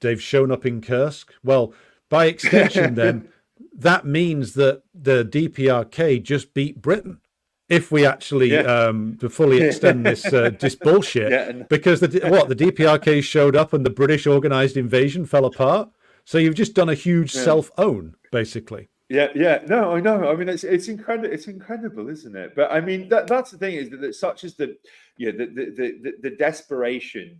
they've shown up in Kursk, well, by extension, then that means that the DPRK just beat Britain. If we actually to fully extend this bullshit, because the DPRK showed up and the British organised invasion fell apart. So you've just done a huge self-own, basically. No, I know. I mean, it's incredible. It's incredible, isn't it? But I mean, that's the thing is that such as the desperation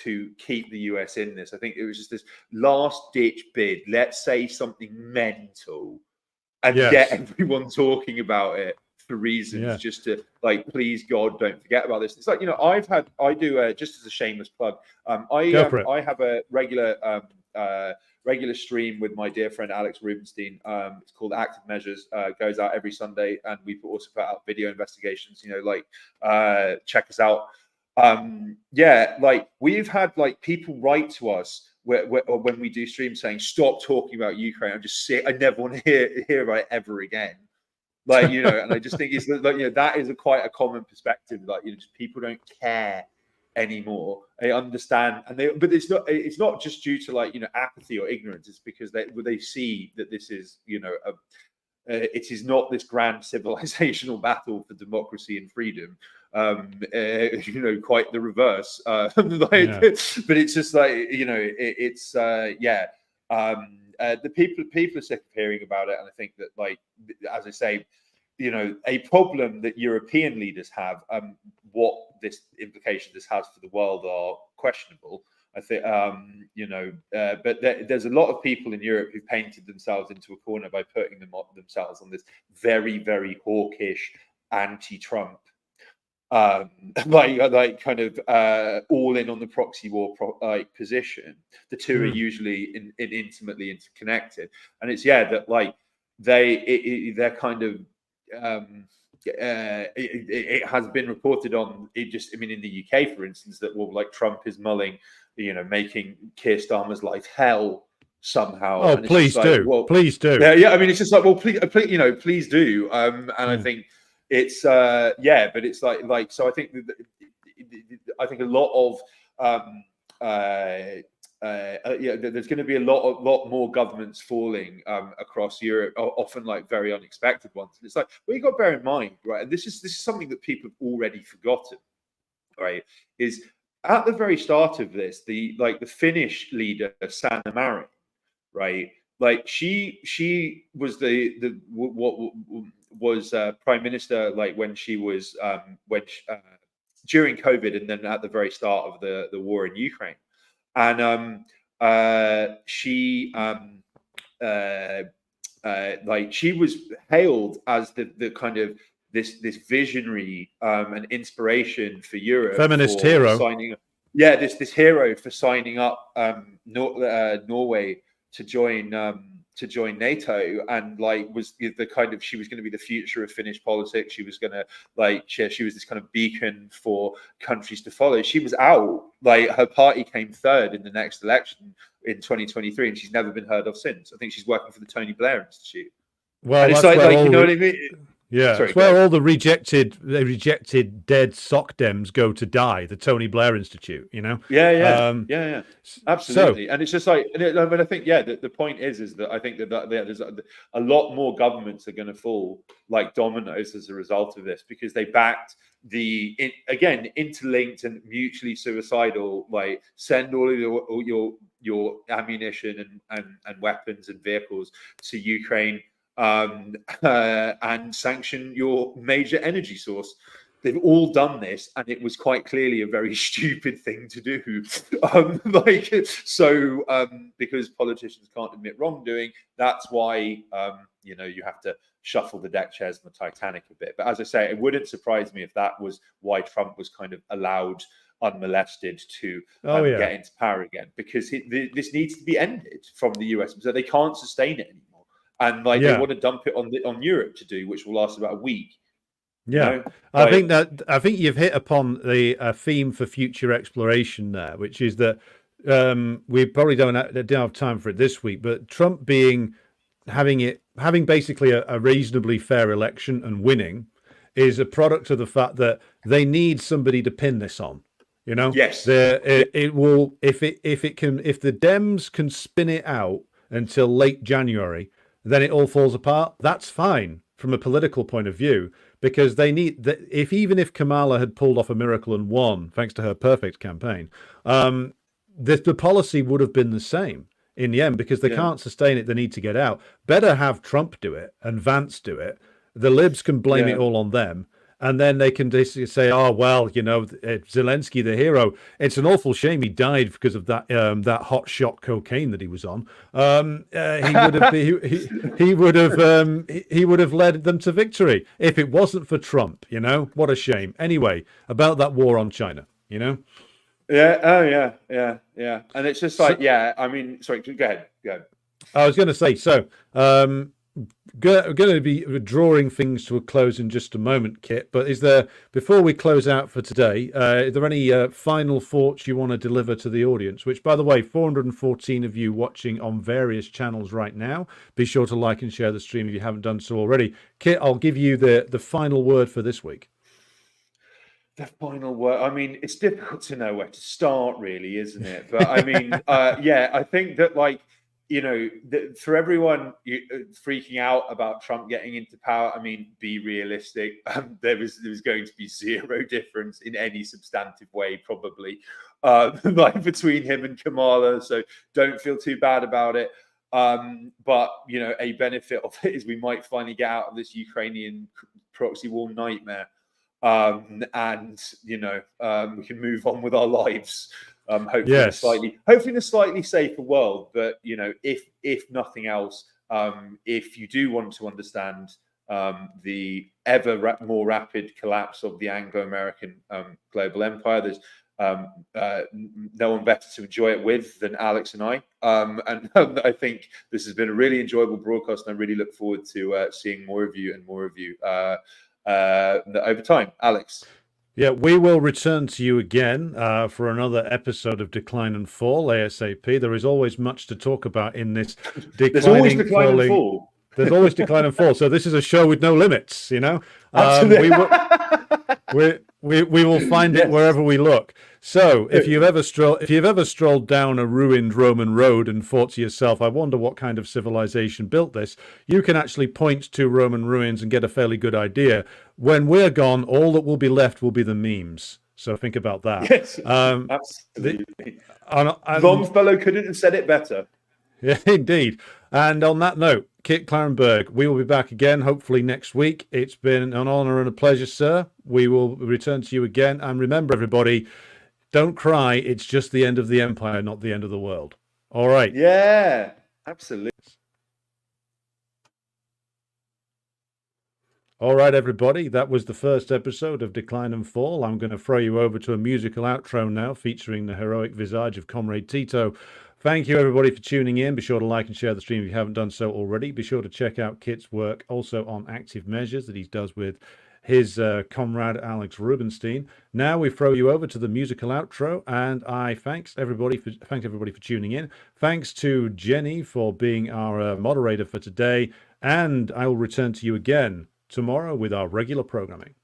to keep the US in this. I think it was just this last ditch bid. Let's say something mental, and get everyone talking about it for reasons just to like, please God, don't forget about this. It's like, you know, I do just as a shameless plug. I have a regular stream with my dear friend Alex Rubenstein. It's called Active Measures. Goes out every Sunday, and we also put out video investigations. You know, check us out. Like we've had like people write to us when we do streams saying, "Stop talking about Ukraine. I'm just sick. I never want to hear about it ever again." Like, you know, and I just think it's like, you know, that is quite a common perspective. Like, you know, just people don't care anymore. They understand, but it's not just due to like, you know, apathy or ignorance. It's because they see that this is, you know, it is not this grand civilizational battle for democracy and freedom. You know, quite the reverse. But it's just like, you know, the people are sick of hearing about it, and I think that, like, as I say, you know, a problem that European leaders have, what this implication this has for the world are questionable. I think, you know, but there's a lot of people in Europe who painted themselves into a corner by putting themselves on this very, very hawkish anti-Trump, like kind of all in on the proxy war position. The two are usually intimately interconnected, and it's that like they're kind of. It has been reported on it just, I mean, in the UK, for instance, that like Trump is mulling, you know, making Keir Starmer's life hell somehow. Oh, please do. Like, please do. Yeah. I mean, it's just like, well, please, you know, please do. And I think it's but it's like so. I think a lot of there's going to be a lot more governments falling across Europe, often like very unexpected ones. And it's like, well, you got to bear in mind, right? And this is something that people have already forgotten, right? Is at the very start of this, the Finnish leader Sanna Marin, right? Like she was what was prime minister, like when she was during COVID, and then at the very start of the war in Ukraine. And she like she was hailed as the kind of this visionary and inspiration for Europe, feminist for hero. signing, yeah, this hero for signing up Norway to join NATO, and like was the kind of, she was going to be the future of Finnish politics. She was going to like she was this kind of beacon for countries to follow. She was out, like her party came third in the next election in 2023, and she's never been heard of since. I think she's working for the Tony Blair Institute. Well, and it's that's like you know what I mean? Yeah, Sorry, it's where all the rejected dead sock dems go to die. The Tony Blair Institute, you know. Yeah, absolutely. So, and it's just like, I mean, I think the point is that I think that there's a lot more governments are going to fall like dominoes as a result of this, because they backed again interlinked and mutually suicidal, like send all of your ammunition and weapons and vehicles to Ukraine. And sanction your major energy source. They've all done this, and it was quite clearly a very stupid thing to do. Because politicians can't admit wrongdoing, that's why you have to shuffle the deck chairs on the Titanic a bit. But as I say, it wouldn't surprise me if that was why Trump was kind of allowed unmolested to get into power again, because this needs to be ended from the US, so they can't sustain it anymore. And they want to dump it on Europe to do, which will last about a week. Yeah, you know? I think you've hit upon the theme for future exploration there, which is that we probably don't have time for it this week. But Trump having basically a reasonably fair election and winning is a product of the fact that they need somebody to pin this on. You know, yes, it will if the Dems can spin it out until late January. Then it all falls apart. That's fine from a political point of view, because they need that. Even if Kamala had pulled off a miracle and won, thanks to her perfect campaign, the policy would have been the same in the end, because they can't sustain it. They need to get out. Better have Trump do it and Vance do it. The libs can blame it all on them. And then they can basically say, "Oh well, Zelensky, the hero. It's an awful shame he died because of that hot shot cocaine that he was on. He would have led them to victory if it wasn't for Trump. You know, what a shame. Anyway, about that war on China. You know." Yeah. Oh yeah. And it's just like, I mean, sorry. Go ahead. I was going to say so. Going to be drawing things to a close in just a moment, Kit. But before we close out for today, are there any final thoughts you want to deliver to the audience? Which, by the way, 414 of you watching on various channels right now. Be sure to like and share the stream if you haven't done so already. Kit, I'll give you the final word for this week. The final word. I mean, it's difficult to know where to start, really, isn't it? But I mean, I think that for everyone freaking out about Trump getting into power, I mean, be realistic. There was going to be zero difference in any substantive way, probably, between him and Kamala. So don't feel too bad about it. But a benefit of it is we might finally get out of this Ukrainian proxy war nightmare, and we can move on with our lives. Hopefully in a slightly safer world. But if nothing else, if you do want to understand the ever more rapid collapse of the Anglo-American global empire, there's no one better to enjoy it with than Alex and I. And I think this has been a really enjoyable broadcast, and I really look forward to seeing more of you over time. Alex. Yeah, we will return to you again for another episode of Decline and Fall ASAP. There is always much to talk about in this There's always decline and fall. There's always decline and fall. So this is a show with no limits, We will find it wherever we look. So if you've ever strolled down a ruined Roman road and thought to yourself, I wonder what kind of civilization built this, you can actually point to Roman ruins and get a fairly good idea. When we're gone, all that will be left will be the memes. So think about that. Yes, absolutely. Longfellow couldn't have said it better. Yeah, indeed. And on that note, Kit Klarenberg, we will be back again, hopefully next week. It's been an honor and a pleasure, sir. We will return to you again. And remember, everybody, don't cry. It's just the end of the empire, not the end of the world. All right. Yeah, absolutely. All right, everybody, that was the first episode of Decline and Fall. I'm going to throw you over to a musical outro now featuring the heroic visage of Comrade Tito. Thank you, everybody, for tuning in. Be sure to like and share the stream if you haven't done so already. Be sure to check out Kit's work also on active measures that he does with his comrade Alex Rubenstein. Now we throw you over to the musical outro, and I thank everybody for tuning in. Thanks to Jenny for being our moderator for today, and I will return to you again tomorrow with our regular programming.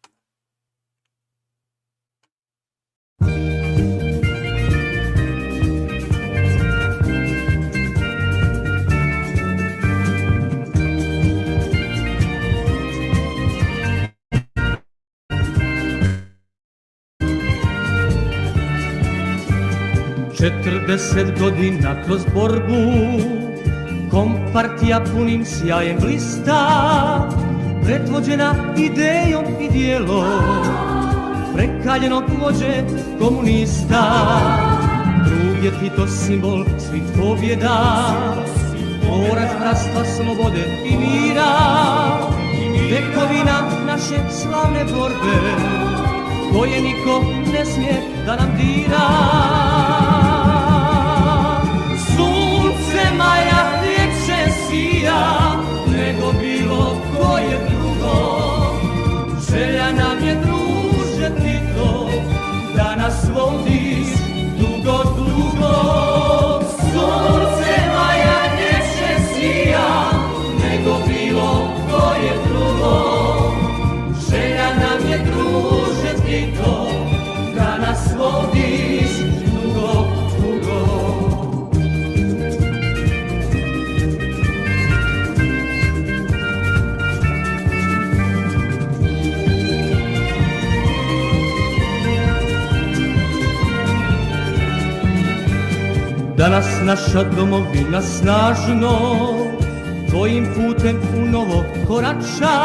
Četrdeset godina kroz borbu, kompartija punim sjajem blista, pretvođena idejom i dijelom prekaljenog vođe komunista. Drug je Tito simbol svih pobjeda, borac bratstva, slobode i mira, vekovina naše slavne borbe, koje niko ne smije da nam dira. Sunce maja ljepše sija nego bilo koje drugo. Želja nam je, druže Tito, da nas vodiš dugo, dugo. Sunce maja ljepše sija nego bilo koje drugo. Želja nam je, druže Tito, da nas vodiš dugo, dugo. Danas naša domovina snažno tvojim putem u novo korača,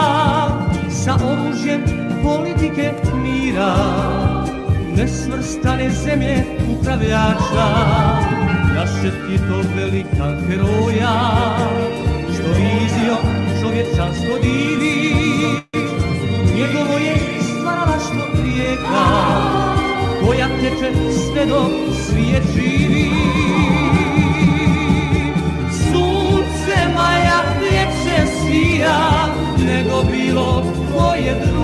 sa oružjem politike mira, nesvrstane zemlje upravljača. Naš je Tito velikan heroja, što vizijom čovječanstvo divi. Njegovo je stvaralaštvo rijeka, koja teče sve dok svijet živi. Sunce maja ljepše sija nego bilo koje drugo.